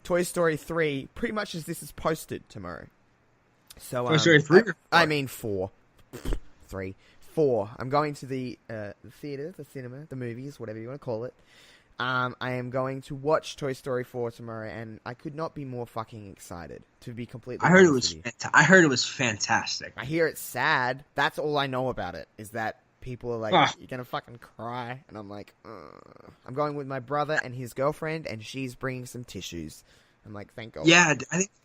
Toy Story 3 pretty much as this is posted tomorrow. So Toy Story 3. I mean 4, 3, 4. I'm going to the theater, the cinema, the movies, whatever you want to call it. I am going to watch Toy Story 4 tomorrow, and I could not be more fucking excited, to be completely honest with you. I heard it was fantastic. I hear it's sad. That's all I know about it, is that people are like, you're going to fucking cry. And I'm like, ugh. I'm going with my brother and his girlfriend, and she's bringing some tissues. I'm like, thank God. Yeah,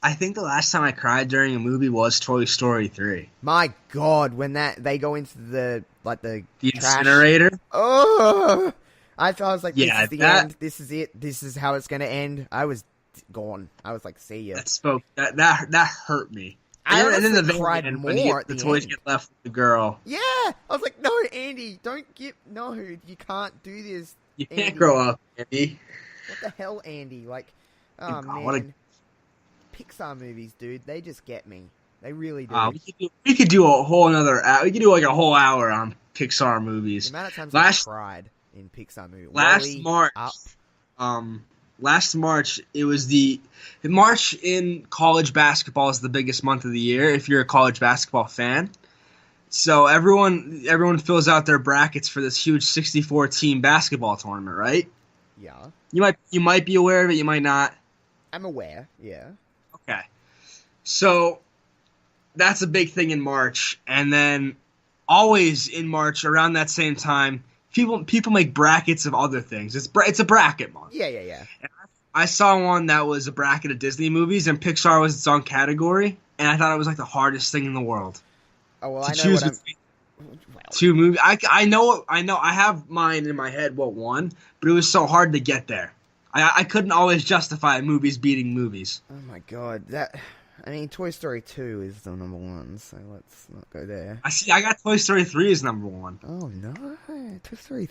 I think the last time I cried during a movie was Toy Story 3. My God, when they go into the trash. Incinerator? Oh! I thought I was like, this is the end. This is it. This is how it's going to end. I was gone. I was like, see ya. That hurt me. And then the cried end, more the toys get left with the girl. Yeah. I was like, no, Andy, no, you can't do this. You can't grow up, Andy. What the hell, Andy? Like, oh, man. Pixar movies, dude, they just get me. They really do. We could do a whole another hour. We could do like a whole hour on Pixar movies. The amount of times I cried in Pixar movie. Last March, it was March in college basketball is the biggest month of the year if you're a college basketball fan. So everyone fills out their brackets for this huge 64-team basketball tournament, right? Yeah. You might be aware of it, you might not. I'm aware, yeah. Okay. So that's a big thing in March, and then always in March around that same time, people make brackets of other things. It's a bracket month. Yeah. And I saw one that was a bracket of Disney movies, and Pixar was its own category, and I thought it was like the hardest thing in the world. Oh well, I know what two movies. I know. I have mine in my head what won, but it was so hard to get there. I couldn't always justify movies beating movies. Oh my God, Toy Story 2 is the number one, so let's not go there. I got Toy Story 3 as number one. Oh no, Toy Story.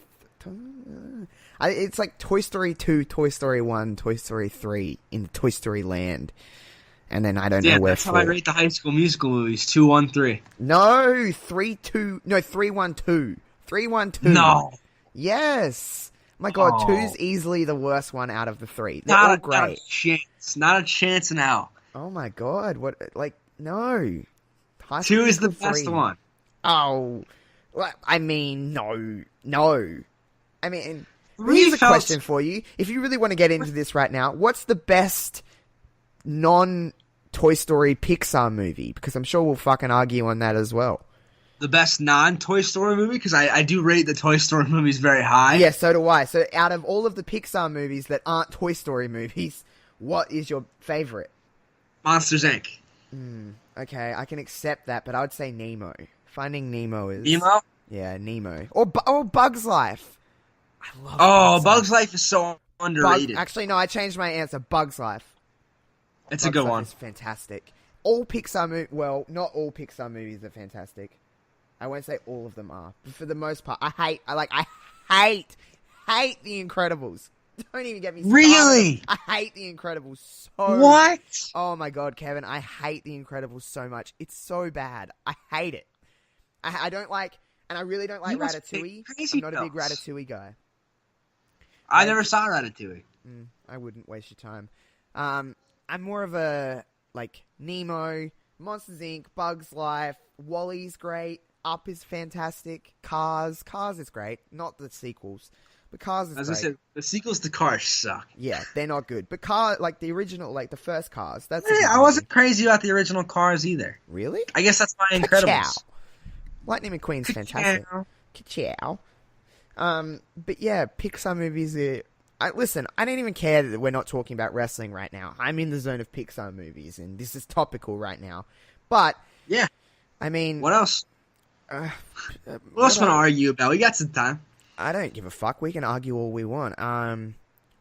It's like Toy Story 2, Toy Story 1, Toy Story 3 in Toy Story Land. And then I don't know where. That's how I rate the High School Musical movies. 2, 1, 3. No, 3, 2. No, 3, 1, 2. 3, 1, 2. No. Yes. My God, 2's easily the worst one out of the 3. They're all great. Not a chance. Not a chance in hell. Oh my God! What? Like no. 2 is the best one. Oh, well, no. Here's a question for you. If you really want to get into this right now, what's the best non-Toy Story Pixar movie? Because I'm sure we'll fucking argue on that as well. The best non-Toy Story movie? Because I do rate the Toy Story movies very high. Yeah, so do I. So out of all of the Pixar movies that aren't Toy Story movies, what is your favorite? Monsters, Inc. Okay, I can accept that, but I would say Nemo. Finding Nemo is... Nemo? Yeah, Nemo. Or Bug's Life. I love Bug's Life is so underrated. Actually, no, I changed my answer. Bug's Life. It's a good one. It's fantastic. All Pixar movies... Well, not all Pixar movies are fantastic. I won't say all of them are. But for the most part, I hate The Incredibles. Don't even get me started. Really? I hate The Incredibles so What? Oh my god, Kevin, I hate The Incredibles so much. It's so bad. I hate it. I don't like, and I really don't like You must Ratatouille. be crazy I'm not a big else. Ratatouille guy. I never saw Ratatouille. I wouldn't waste your time. I'm more of a, like, Nemo, Monsters, Inc., Bugs Life, Wall-E's great, Up is fantastic, Cars is great. Not the sequels, but Cars is As great. I said, the sequels to Cars suck. Yeah, they're not good. But like, the original, like, the first Cars, that's a Yeah, good I movie. wasn't crazy about the original Cars either. Really? I guess that's why Incredibles. Ka-chow. Lightning McQueen's fantastic. Ka-chow. But yeah, Pixar movies are... Listen, I don't even care that we're not talking about wrestling right now. I'm in the zone of Pixar movies, and this is topical right now. But, Yeah. I mean... What else? Uh, What else want to argue about? We got some time. I don't give a fuck. We can argue all we want.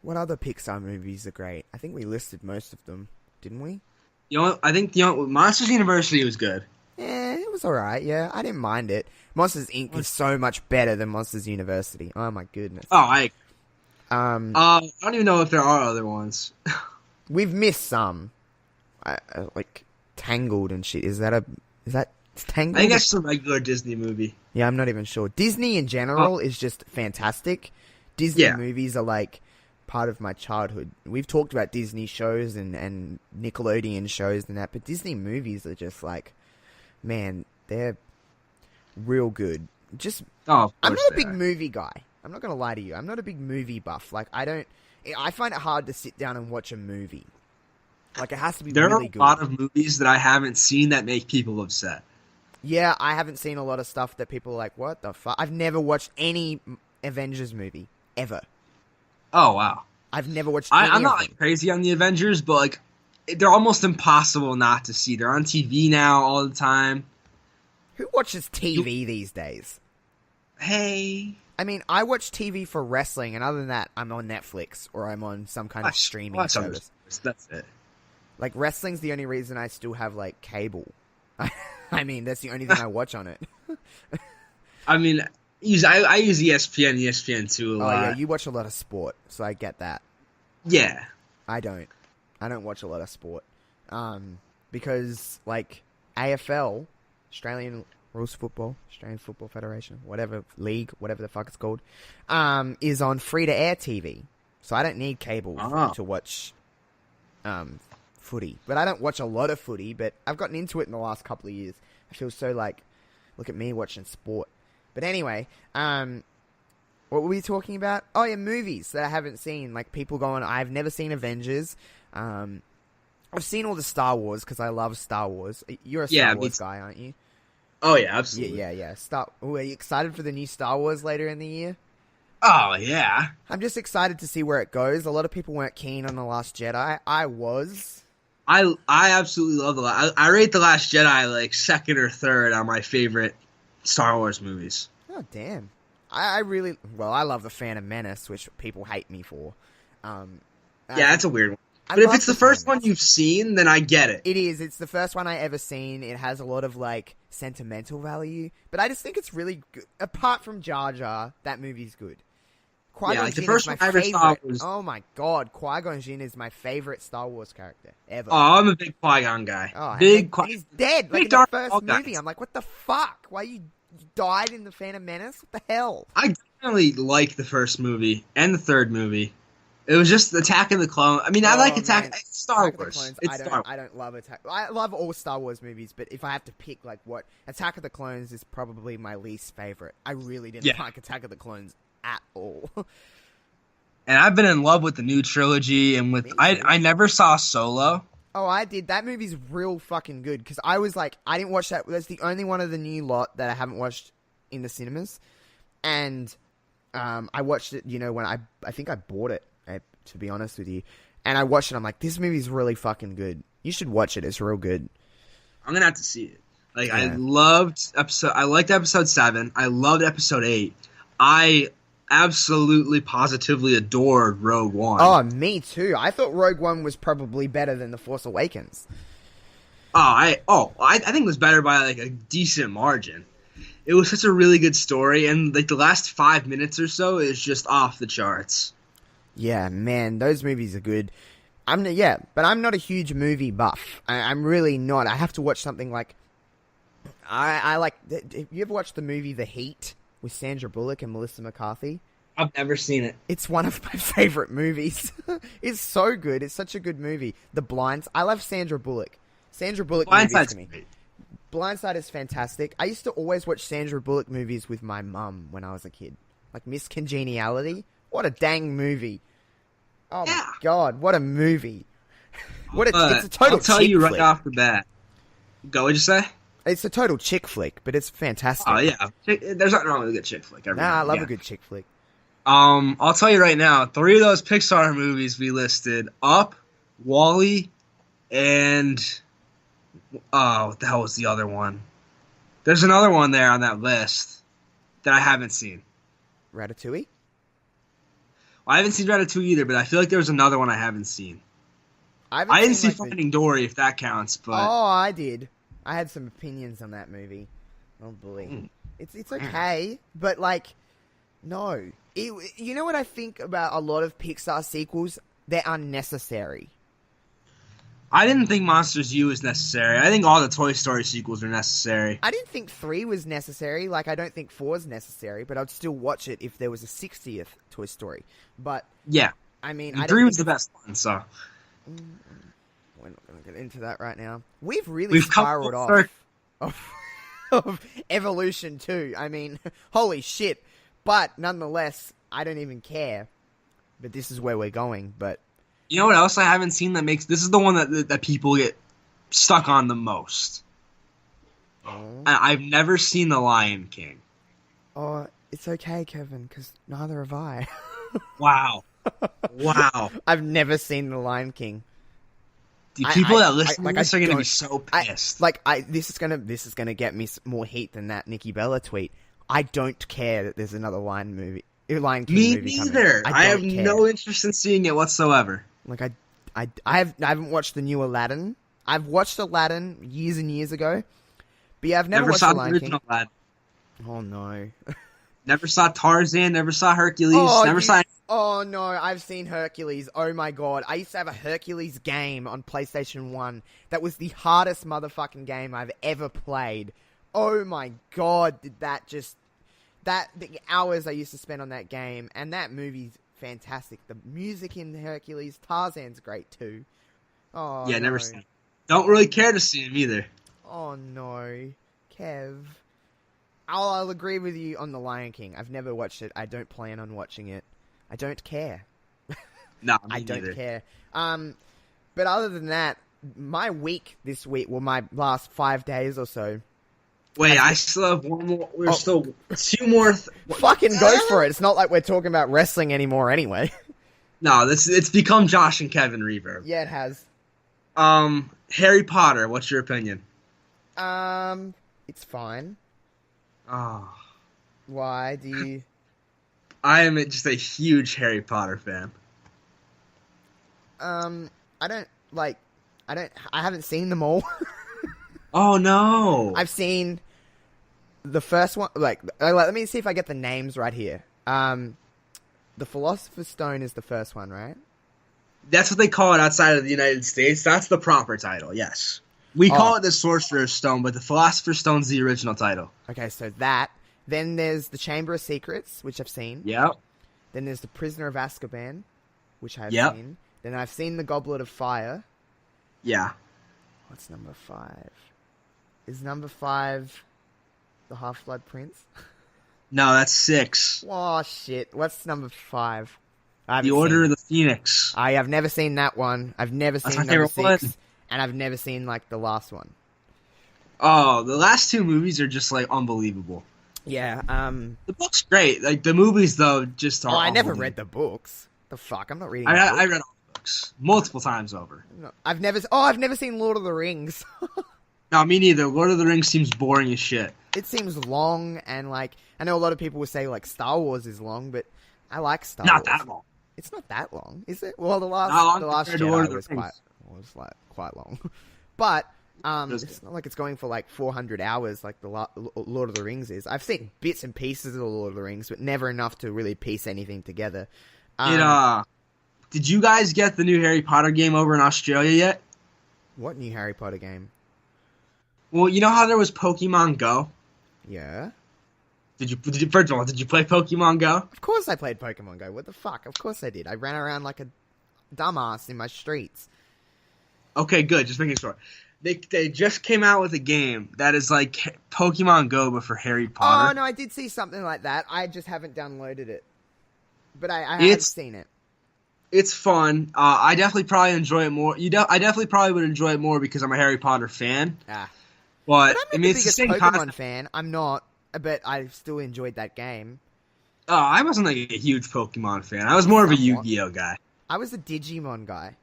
What other Pixar movies are great? I think we listed most of them, didn't we? I think Monsters University was good. Yeah, it was alright, yeah. I didn't mind it. Monsters, Inc. is so much better than Monsters University. Oh my goodness. Oh, I Um, don't even know if there are other ones. We've missed some. Like, Tangled and shit. Is that Tangled? I think that's just a regular Disney movie. Yeah, I'm not even sure. Disney in general is just fantastic. Disney Yeah. movies are like part of my childhood. We've talked about Disney shows and Nickelodeon shows and that, but Disney movies are just like, man, they're real good. Just, Oh, of I'm course not a they big are. movie guy. I'm not going to lie to you. I'm not a big movie buff. Like, I find it hard to sit down and watch a movie. Like, it has to be There really are a good. lot of movies that I haven't seen that make people upset. Yeah, I haven't seen a lot of stuff that people are like, what the fuck? I've never watched any Avengers movie, ever. Oh, wow. I've never watched any I'm not of them. like crazy on the Avengers, but like they're almost impossible not to see. They're on TV now all the time. Who watches TV these days? Hey, I mean, I watch TV for wrestling, and other than that, I'm on Netflix or I'm on some kind of streaming watch service. That's it. Like, wrestling's the only reason I still have, like, cable. I mean, that's the only thing I watch on it. I mean, I use ESPN, ESPN2 a Oh, lot. yeah, you watch a lot of sport, so I get that. Yeah. I don't watch a lot of sport. Because, like, AFL, Australian Rules Football, Australian Football Federation, whatever, league, whatever the fuck it's called, is on free-to-air TV. So I don't need cable to watch footy. But I don't watch a lot of footy, but I've gotten into it in the last couple of years. I feel so like, look at me watching sport. But anyway, what were we talking about? Oh yeah, movies that I haven't seen. Like, people going, I've never seen Avengers. I've seen all the Star Wars because I love Star Wars. You're a Star Wars guy, aren't you? Oh yeah, absolutely. Yeah. Are you excited for the new Star Wars later in the year? Oh yeah. I'm just excited to see where it goes. A lot of people weren't keen on The Last Jedi. I was. I absolutely love I rate The Last Jedi like second or third on my favorite Star Wars movies. Oh, damn. I love The Phantom Menace, which people hate me for. Yeah, that's a weird one. I But if love it's the The first Phantom one you've seen, then I get it. It is. It's the first one I ever seen. It has a lot of, like, sentimental value. But I just think it's really good. Apart from Jar Jar, that movie's good. Qui-Gon like the Jinn first is my one I ever saw favorite. was- Oh my god, Qui-Gon Jinn is my favorite Star Wars character ever. Oh, I'm a big Qui-Gon guy. Oh, big and he's dead. Like, big in the Darth first Maul guy. movie, I'm like, what the fuck? Why you died in The Phantom Menace? What the hell? I definitely like the first movie and the third movie. It was just Attack of the Clone. I mean, I like Attack. Man. It's Star Attack of the Wars. Clones, It's Star Wars. I don't love Attack. I love all Star Wars movies, but if I have to pick, like, what Attack of the Clones is probably my least favorite. I really didn't like Attack of the Clones at all. And I've been in love with the new trilogy, and with I never saw Solo. Oh, I did. That movie's real fucking good because I was like, I didn't watch that. That's the only one of the new lot that I haven't watched in the cinemas, and I watched it. You know, when I think I bought it. To be honest with you, and I watched it. I'm like, this movie's really fucking good. You should watch it. It's real good. I'm gonna have to see it. Like, Yeah. I liked episode 7. I loved episode 8. I absolutely positively adored Rogue One. Oh, me too. I thought Rogue One was probably better than The Force Awakens. I think it was better by like a decent margin. It was such a really good story, and like the last 5 minutes or so is just off the charts. Yeah, man, those movies are good. But I'm not a huge movie buff. I'm really not. I have to watch something like... I like... Have you ever watched the movie The Heat with Sandra Bullock and Melissa McCarthy? I've never seen it. It's one of my favorite movies. It's so good. It's such a good movie. The Blinds. I love Sandra Bullock. Sandra Bullock movies to me. Great. Blindside is fantastic. I used to always watch Sandra Bullock movies with my mum when I was a kid. Like Miss Congeniality. What a dang movie. Oh my god, what a movie. It's a total I'll tell chick you right flick. off the bat. Go, what'd you say? It's a total chick flick, but it's fantastic. Oh, yeah. There's nothing wrong with a good chick flick. I love a good chick flick. I'll tell you right now, 3 of those Pixar movies we listed, Up, WALL-E, and... Oh, what the hell was the other one? There's another one there on that list that I haven't seen. Ratatouille? Well, I haven't seen Ratatouille either, but I feel like there was another one I haven't seen. I didn't see Finding Dory, if that counts, but... Oh, I did. I had some opinions on that movie. Oh, boy. It's okay, but, like, no. You know what I think about a lot of Pixar sequels? They're unnecessary. I didn't think Monsters U was necessary. I think all the Toy Story sequels are necessary. I didn't think 3 was necessary. Like, I don't think 4 is necessary, but I'd still watch it if there was a 60th Toy Story. But, yeah. I mean... And 3 was the best one, so... We're not going to get into that right now. We've spiraled off of Evolution2. I mean, holy shit. But, nonetheless, I don't even care. But this is where we're going, but... You know what else I haven't seen that makes... This is the one that people get stuck on the most. Oh. I've never seen The Lion King. Oh, it's okay, Kevin, because neither have I. Wow. Wow. I've never seen The Lion King. The people that listen to this are going to be so pissed. This is gonna get me more heat than that Nikki Bella tweet. I don't care that there's another Lion King movie. Me neither. I have no interest in seeing it whatsoever. Like I haven't watched the new Aladdin. I've watched Aladdin years and years ago, but yeah, I've never watched saw the Lion King. Aladdin. Oh no. Never saw Tarzan. Never saw Hercules. Oh no, I've seen Hercules. Oh my god. I used to have a Hercules game on PlayStation 1. That was the hardest motherfucking game I've ever played. Oh my god, did that just... the hours I used to spend on that game, and that movie's fantastic. The music in Hercules, Tarzan's great too. Oh, yeah, no. never seen it. Don't really care to see him either. Oh no, Kev. I'll agree with you on The Lion King. I've never watched it. I don't plan on watching it. I don't care. No, I don't care. But other than that, my week this week, well, my last 5 days or so. Wait, I still have one more. We're still 2 more. Fucking go for it. It's not like we're talking about wrestling anymore anyway. No, it's become Josh and Kevin reverb. Yeah, it has. Harry Potter, what's your opinion? It's fine. Oh. Why do you... I am just a huge Harry Potter fan. I haven't seen them all. Oh no. I've seen the first one, let me see if I get the names right here. The Philosopher's Stone is the first one, right? That's what they call it outside of the United States. That's the proper title, yes. We call it the Sorcerer's Stone, but the Philosopher's Stone's the original title. Okay, so that. Then there's the Chamber of Secrets, which I've seen. Yep. Then there's the Prisoner of Azkaban, which I've Yep. seen. Then I've seen the Goblet of Fire. Yeah. What's number 5? Is number 5 the Half-Blood Prince? No, that's 6. Oh, shit. What's number 5? The Order of the Phoenix. I have never seen that one. I've never seen number 6. One. And I've never seen, the last one. Oh, the last 2 movies are just, unbelievable. Yeah, The book's great. the movies, though, just are I never read the books. The fuck? I'm not reading I read all the books. Multiple times over. No, I've never seen Lord of the Rings. No, me neither. Lord of the Rings seems boring as shit. It seems long, and, I know a lot of people will say, Star Wars is long, but I like Star Wars. Not that long. It's not that long, is it? Well, the last Jedi was quite long. But it's not like it's going for 400 hours like the Lord of the Rings is. I've seen bits and pieces of the Lord of the Rings, but never enough to really piece anything together. Did you guys get the new Harry Potter game over in Australia yet? What new Harry Potter game? Well, you know how there was Pokemon Go? Yeah. Did you first of all, did you play Pokemon Go? Of course I played Pokemon Go. What the fuck? Of course I did. I ran around like a dumbass in my streets. Okay, good. Just making sure. They just came out with a game that is like Pokemon Go, but for Harry Potter. Oh, no, I did see something like that. I just haven't downloaded it. But I have seen it. It's fun. I definitely probably enjoy it more. I definitely probably would enjoy it more because I'm a Harry Potter fan. But But, I'm not the biggest Pokemon fan. I'm not, but I still enjoyed that game. Oh, I wasn't like a huge Pokemon fan. I was more of a Yu-Gi-Oh guy. I was a Digimon guy.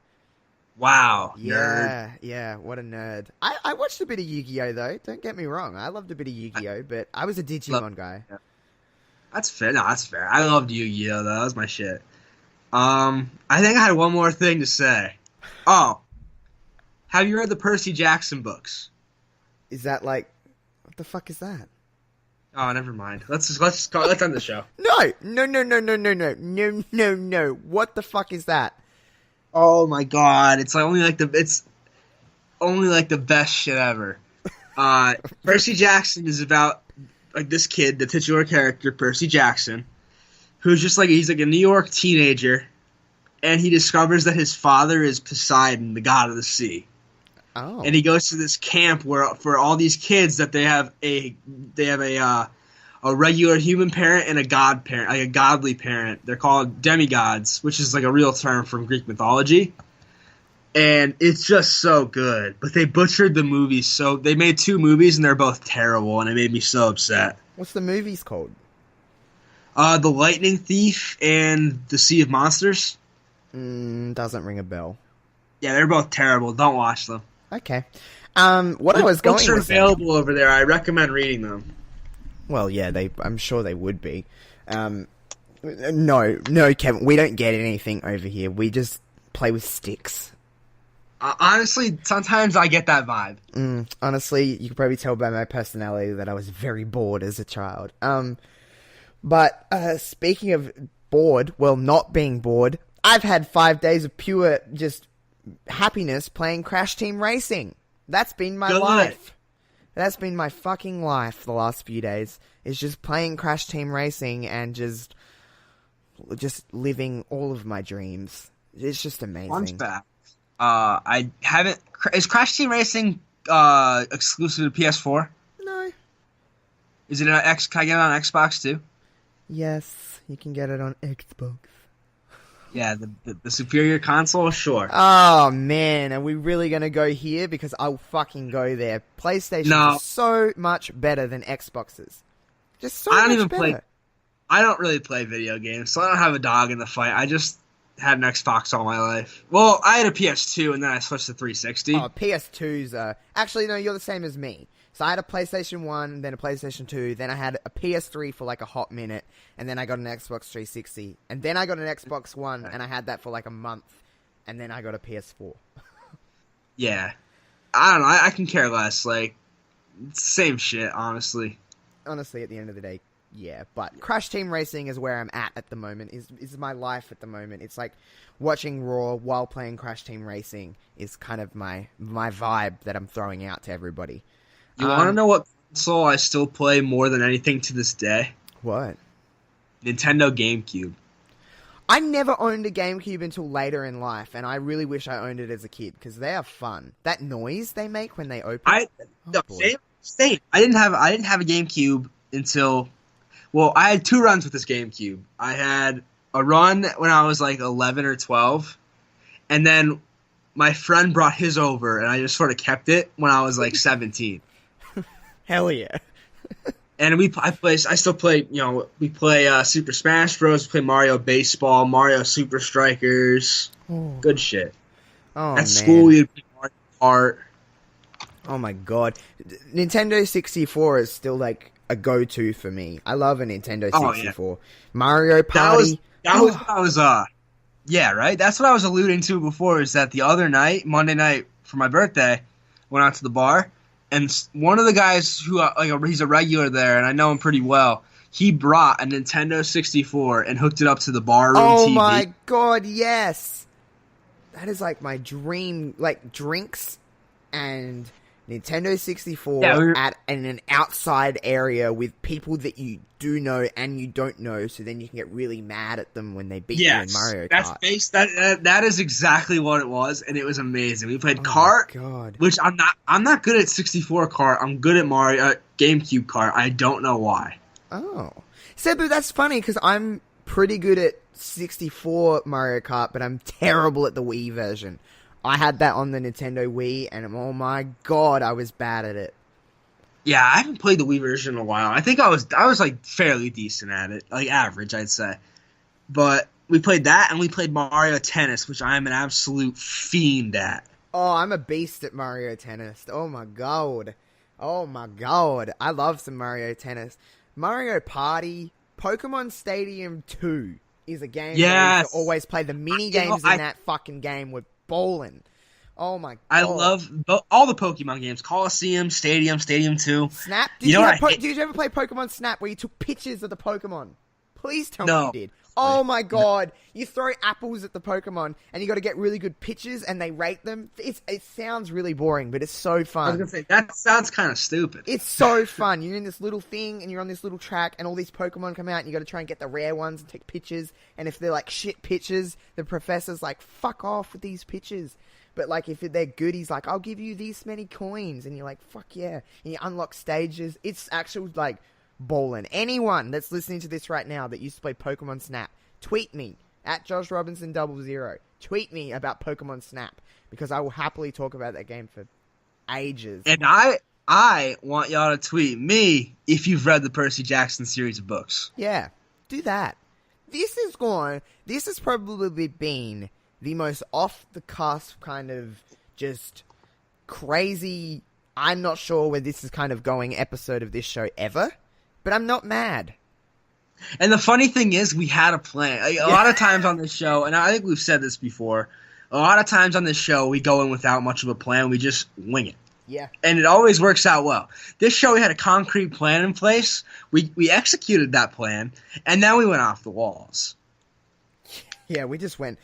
Wow, Yeah, nerd. yeah, what a nerd. I watched a bit of Yu-Gi-Oh, though. Don't get me wrong. I loved a bit of Yu-Gi-Oh, but I was a Digimon guy. That's fair. No, that's fair. I loved Yu-Gi-Oh, though. That was my shit. I think I had one more thing to say. Oh, have you read the Percy Jackson books? Is that like... What the fuck is that? Oh, never mind. Let's end the show. No. What the fuck is that? Oh my god, it's only like the best shit ever. Percy Jackson is about like this kid, the titular character, Percy Jackson, who's just like he's like a New York teenager, and he discovers that his father is Poseidon, the god of the sea. Oh. And he goes to this camp where for all these kids that they have a regular human parent and a god parent, like a godly parent. They're called demigods, which is like a real term from Greek mythology. And it's just so good. But they butchered the movies, so they made 2 movies and they're both terrible, and it made me so upset. What's the movies called? The Lightning Thief and The Sea of Monsters. Doesn't ring a bell. Yeah, they're both terrible. Don't watch them. Okay. What I was going books are with available over there. I recommend reading them. Well, yeah, I'm sure they would be. No, Kevin, we don't get anything over here. We just play with sticks. Honestly, sometimes I get that vibe. Honestly, you could probably tell by my personality that I was very bored as a child. But speaking of bored, well, not being bored, I've had 5 days of pure just happiness playing Crash Team Racing. That's been my life. That's been my fucking life the last few days, is just playing Crash Team Racing and just living all of my dreams. It's just amazing. Fun fact. I haven't... Is Crash Team Racing exclusive to PS4? No. Is it can I get it on Xbox too? Yes, you can get it on Xbox. Yeah, the superior console, sure. Oh, man, are we really going to go here? Because I'll fucking go there. PlayStation is so much better than Xboxes. Just so much better. I don't really play video games, so I don't have a dog in the fight. I just had an Xbox all my life. Well, I had a PS2, and then I switched to 360. Oh, PS2s Actually, no, you're the same as me. So I had a PlayStation 1, then a PlayStation 2, then I had a PS3 for like a hot minute, and then I got an Xbox 360, and then I got an Xbox One, and I had that for like a month, and then I got a PS4. Yeah. I don't know, I can care less. Like, it's the same shit, honestly. Honestly, at the end of the day, yeah. But Crash Team Racing is where I'm at the moment, is my life at the moment. It's like watching Raw while playing Crash Team Racing is kind of my vibe that I'm throwing out to everybody. You want to know what console I still play more than anything to this day? What? Nintendo GameCube. I never owned a GameCube until later in life, and I really wish I owned it as a kid, because they are fun. That noise they make when they open... Same. I didn't have a GameCube until... Well, I had 2 runs with this GameCube. I had a run when I was like 11 or 12, and then my friend brought his over, and I just sort of kept it when I was like 17. Hell yeah. And I still play, we play Super Smash Bros, we play Mario Baseball, Mario Super Strikers, good shit. Oh, At school, we'd play Mario Kart. Oh my god. Nintendo 64 is still like a go-to for me. I love a Nintendo 64. Yeah. Mario Party. That was what I was, yeah, right? That's what I was alluding to before, is that the other night, Monday night, for my birthday, went out to the bar, and one of the guys who, he's a regular there, and I know him pretty well, he brought a Nintendo 64 and hooked it up to the barroom Oh TV. my god, yes! That is like my dream, like drinks and Nintendo 64 in an outside area with people that you do know and you don't know, so then you can get really mad at them when they beat you in Mario Kart. That is exactly what it was, and it was amazing. We played Kart, which I'm not good at 64 Kart. I'm good at Mario GameCube Kart. I don't know why. Oh, so but that's funny because I'm pretty good at 64 Mario Kart, but I'm terrible at the Wii version. I had that on the Nintendo Wii, and oh my god, I was bad at it. Yeah, I haven't played the Wii version in a while. I think I was like fairly decent at it, like average, I'd say. But we played that, and we played Mario Tennis, which I am an absolute fiend at. Oh, I'm a beast at Mario Tennis. Oh my god. Oh my god. I love some Mario Tennis. Mario Party, Pokemon Stadium 2 is a game that I used to always play. The mini games in that fucking game were bowling. Oh my god. I love all the Pokemon games. Coliseum, Stadium 2. Snap? Did you ever play Pokemon Snap where you took pictures of the Pokemon? Please tell me you did. Oh my god. You throw apples at the Pokemon and you got to get really good pictures and they rate them. It sounds really boring, but it's so fun. I was going to say, that sounds kind of stupid. It's so fun. You're in this little thing and you're on this little track and all these Pokemon come out and you got to try and get the rare ones and take pictures. And if they're like shit pictures, the professor's like, fuck off with these pictures. But like if they're good, he's like, I'll give you these many coins. And you're like, fuck yeah. And you unlock stages. It's actual like bowling. Anyone that's listening to this right now that used to play Pokemon Snap, tweet me at JoshRobinson00. Tweet me about Pokemon Snap because I will happily talk about that game for ages. And I want y'all to tweet me if you've read the Percy Jackson series of books. Yeah, do that. This has probably been the most off the cusp kind of just crazy, I'm not sure where this is kind of going episode of this show ever. But I'm not mad. And the funny thing is, we had a plan. A lot of times on this show, and I think we've said this before, a lot of times on this show, we go in without much of a plan. We just wing it. Yeah. And it always works out well. This show, we had a concrete plan in place. We executed that plan, and then we went off the walls. Yeah, we just went.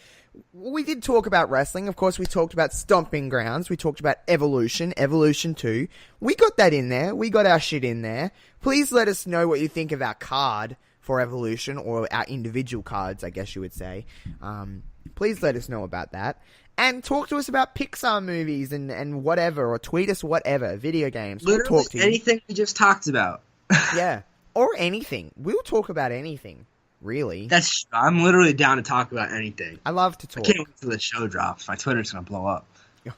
We did talk about wrestling. Of course, we talked about Stomping Grounds. We talked about Evolution, Evolution2. We got that in there. We got our shit in there. Please let us know what you think of our card for Evolution, or our individual cards, I guess you would say. Please let us know about that. And talk to us about Pixar movies and whatever, or tweet us whatever, video games. Literally we'll talk to you. Anything we just talked about. Yeah, or anything. We'll talk about anything. Really? I'm literally down to talk about anything. I love to talk. I can't wait till the show drops. My Twitter's going to blow up.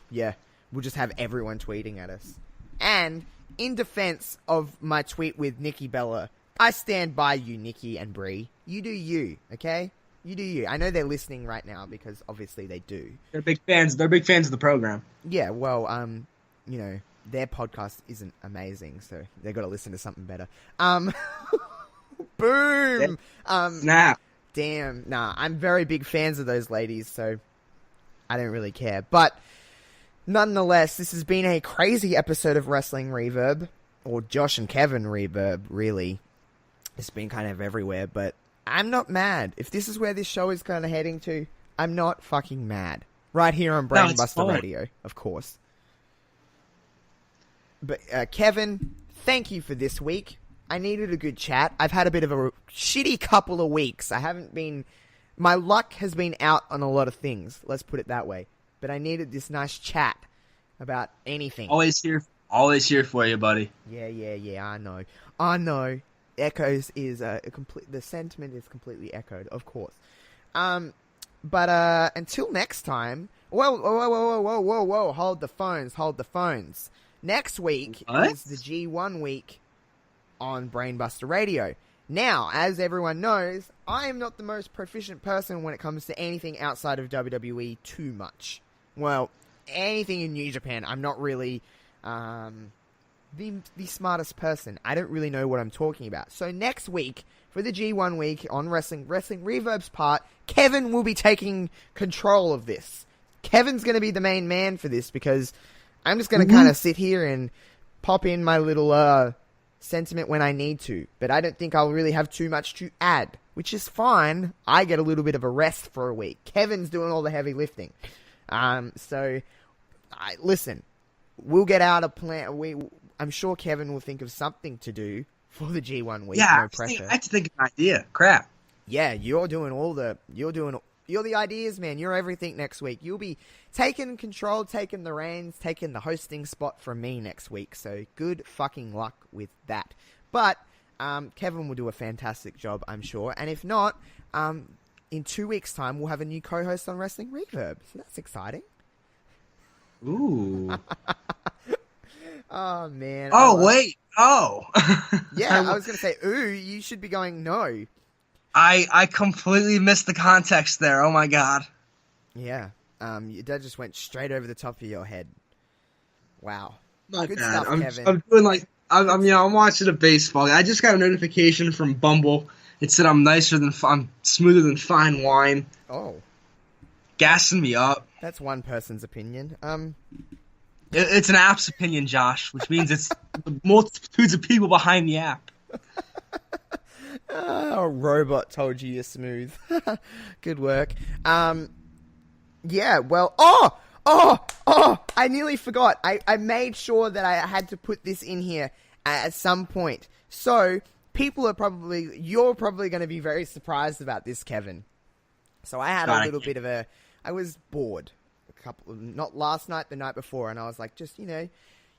Yeah. We'll just have everyone tweeting at us. And in defense of my tweet with Nikki Bella, I stand by you, Nikki and Bree. You do you, okay? You do you. I know they're listening right now because obviously they do. They're big fans. They're big fans of the program. Yeah, well, you know, their podcast isn't amazing, so they've got to listen to something better. Boom! Snap. Damn. Nah, I'm very big fans of those ladies, so I don't really care. But nonetheless, this has been a crazy episode of Wrestling Reverb, or Josh and Kevin Reverb, really. It's been kind of everywhere, but I'm not mad. If this is where this show is kind of heading to, I'm not fucking mad. Right here on Brainbusta Radio, of course. But Kevin, thank you for this week. I needed a good chat. I've had a bit of a shitty couple of weeks. My luck has been out on a lot of things, let's put it that way. But I needed this nice chat about anything. Always here for you, buddy. Yeah, I know. Echoes is the sentiment is completely echoed, of course. But until next time, whoa, hold the phones. Next week is the G1 week on Brainbusta Radio. Now, as everyone knows, I am not the most proficient person when it comes to anything outside of WWE too much. Well, anything in New Japan, I'm not really the smartest person. I don't really know what I'm talking about. So next week, for the G1 week on Wrestling Reverb's part, Kevin will be taking control of this. Kevin's going to be the main man for this because I'm just going to kind of sit here and pop in my little sentiment when I need to, but I don't think I'll really have too much to add, which is fine. I get a little bit of a rest for a week. Kevin's doing all the heavy lifting. Listen, we'll get out a plan. I'm sure Kevin will think of something to do for the G1 week. Yeah, no pressure. I have to think of an idea. Crap. Yeah, you're the ideas, man. You're everything next week. You'll be taking control, taking the reins, taking the hosting spot from me next week. So good fucking luck with that. But Kevin will do a fantastic job, I'm sure. And if not, in 2 weeks' time, we'll have a new co-host on Wrestling Reverb. So that's exciting. Ooh. Oh, man. Wait. Oh. Yeah, I was going to say, ooh, you should be going no. I completely missed the context there. Oh, my God. Yeah. That just went straight over the top of your head. Wow. My Good bad. stuff, Kevin. I'm doing I'm watching a baseball. I just got a notification from Bumble. It said I'm smoother than fine wine. Oh. Gassing me up. That's one person's opinion. It's an app's opinion, Josh, which means it's multitudes of people behind the app. A robot told you you're smooth. Good work. Yeah, well, I nearly forgot. I made sure that I had to put this in here at some point. So, you're probably going to be very surprised about this, Kevin. So I had a little bit of I was bored. Not last night, the night before, and I was like, just, you know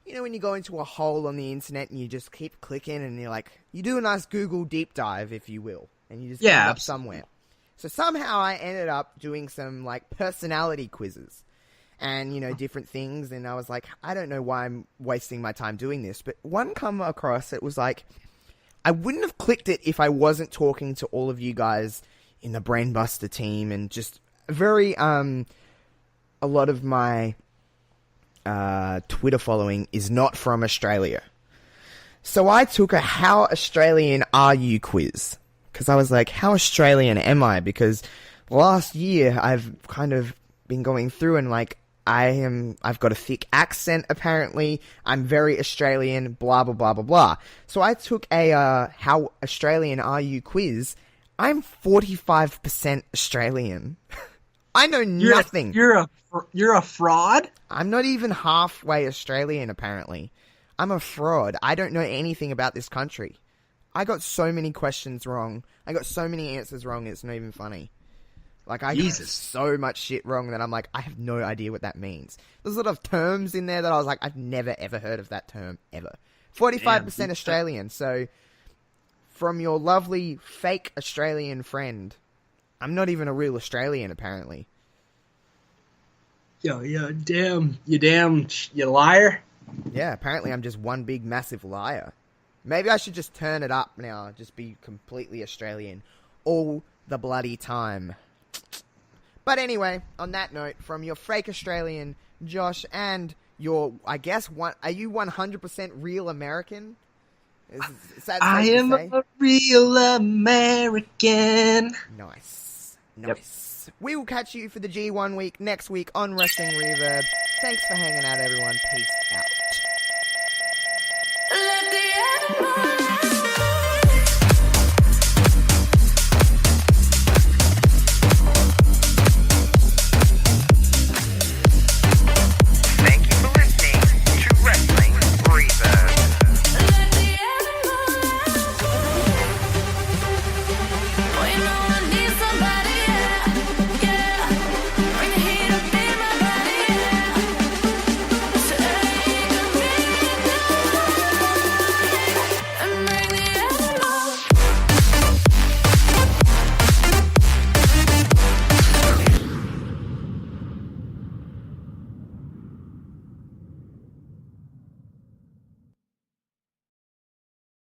when you go into a hole on the internet and you just keep clicking and you're like, you do a nice Google deep dive, if you will, and you just end up somewhere. So somehow I ended up doing some, like, personality quizzes and, different things, and I was like, I don't know why I'm wasting my time doing this, but one come across, it was like, I wouldn't have clicked it if I wasn't talking to all of you guys in the Brainbusta team, and just very, a lot of my Twitter following is not from Australia. So I took a How Australian Are You quiz. Because I was like, how Australian am I? Because last year I've kind of been going through and like, I've got a thick accent apparently. I'm very Australian, blah, blah, blah, blah, blah. So I took a How Australian Are You quiz. I'm 45% Australian. I know nothing. You're a fraud? I'm not even halfway Australian, apparently. I'm a fraud. I don't know anything about this country. I got so many questions wrong. I got so many answers wrong, it's not even funny. Like, I got so much shit wrong that I'm like, I have no idea what that means. There's a lot of terms in there that I was like, I've never, ever heard of that term, ever. 45% Australian, so from your lovely fake Australian friend, I'm not even a real Australian, apparently. Yo, you liar. Yeah, apparently I'm just one big massive liar. Maybe I should just turn it up now, just be completely Australian all the bloody time. But anyway, on that note, from your fake Australian, Josh, and your, I guess, are you 100% real American? Is that I am a real American. Nice. Yep. We will catch you for the G1 week next week on Wrestling Reverb. Thanks for hanging out, everyone. Peace out.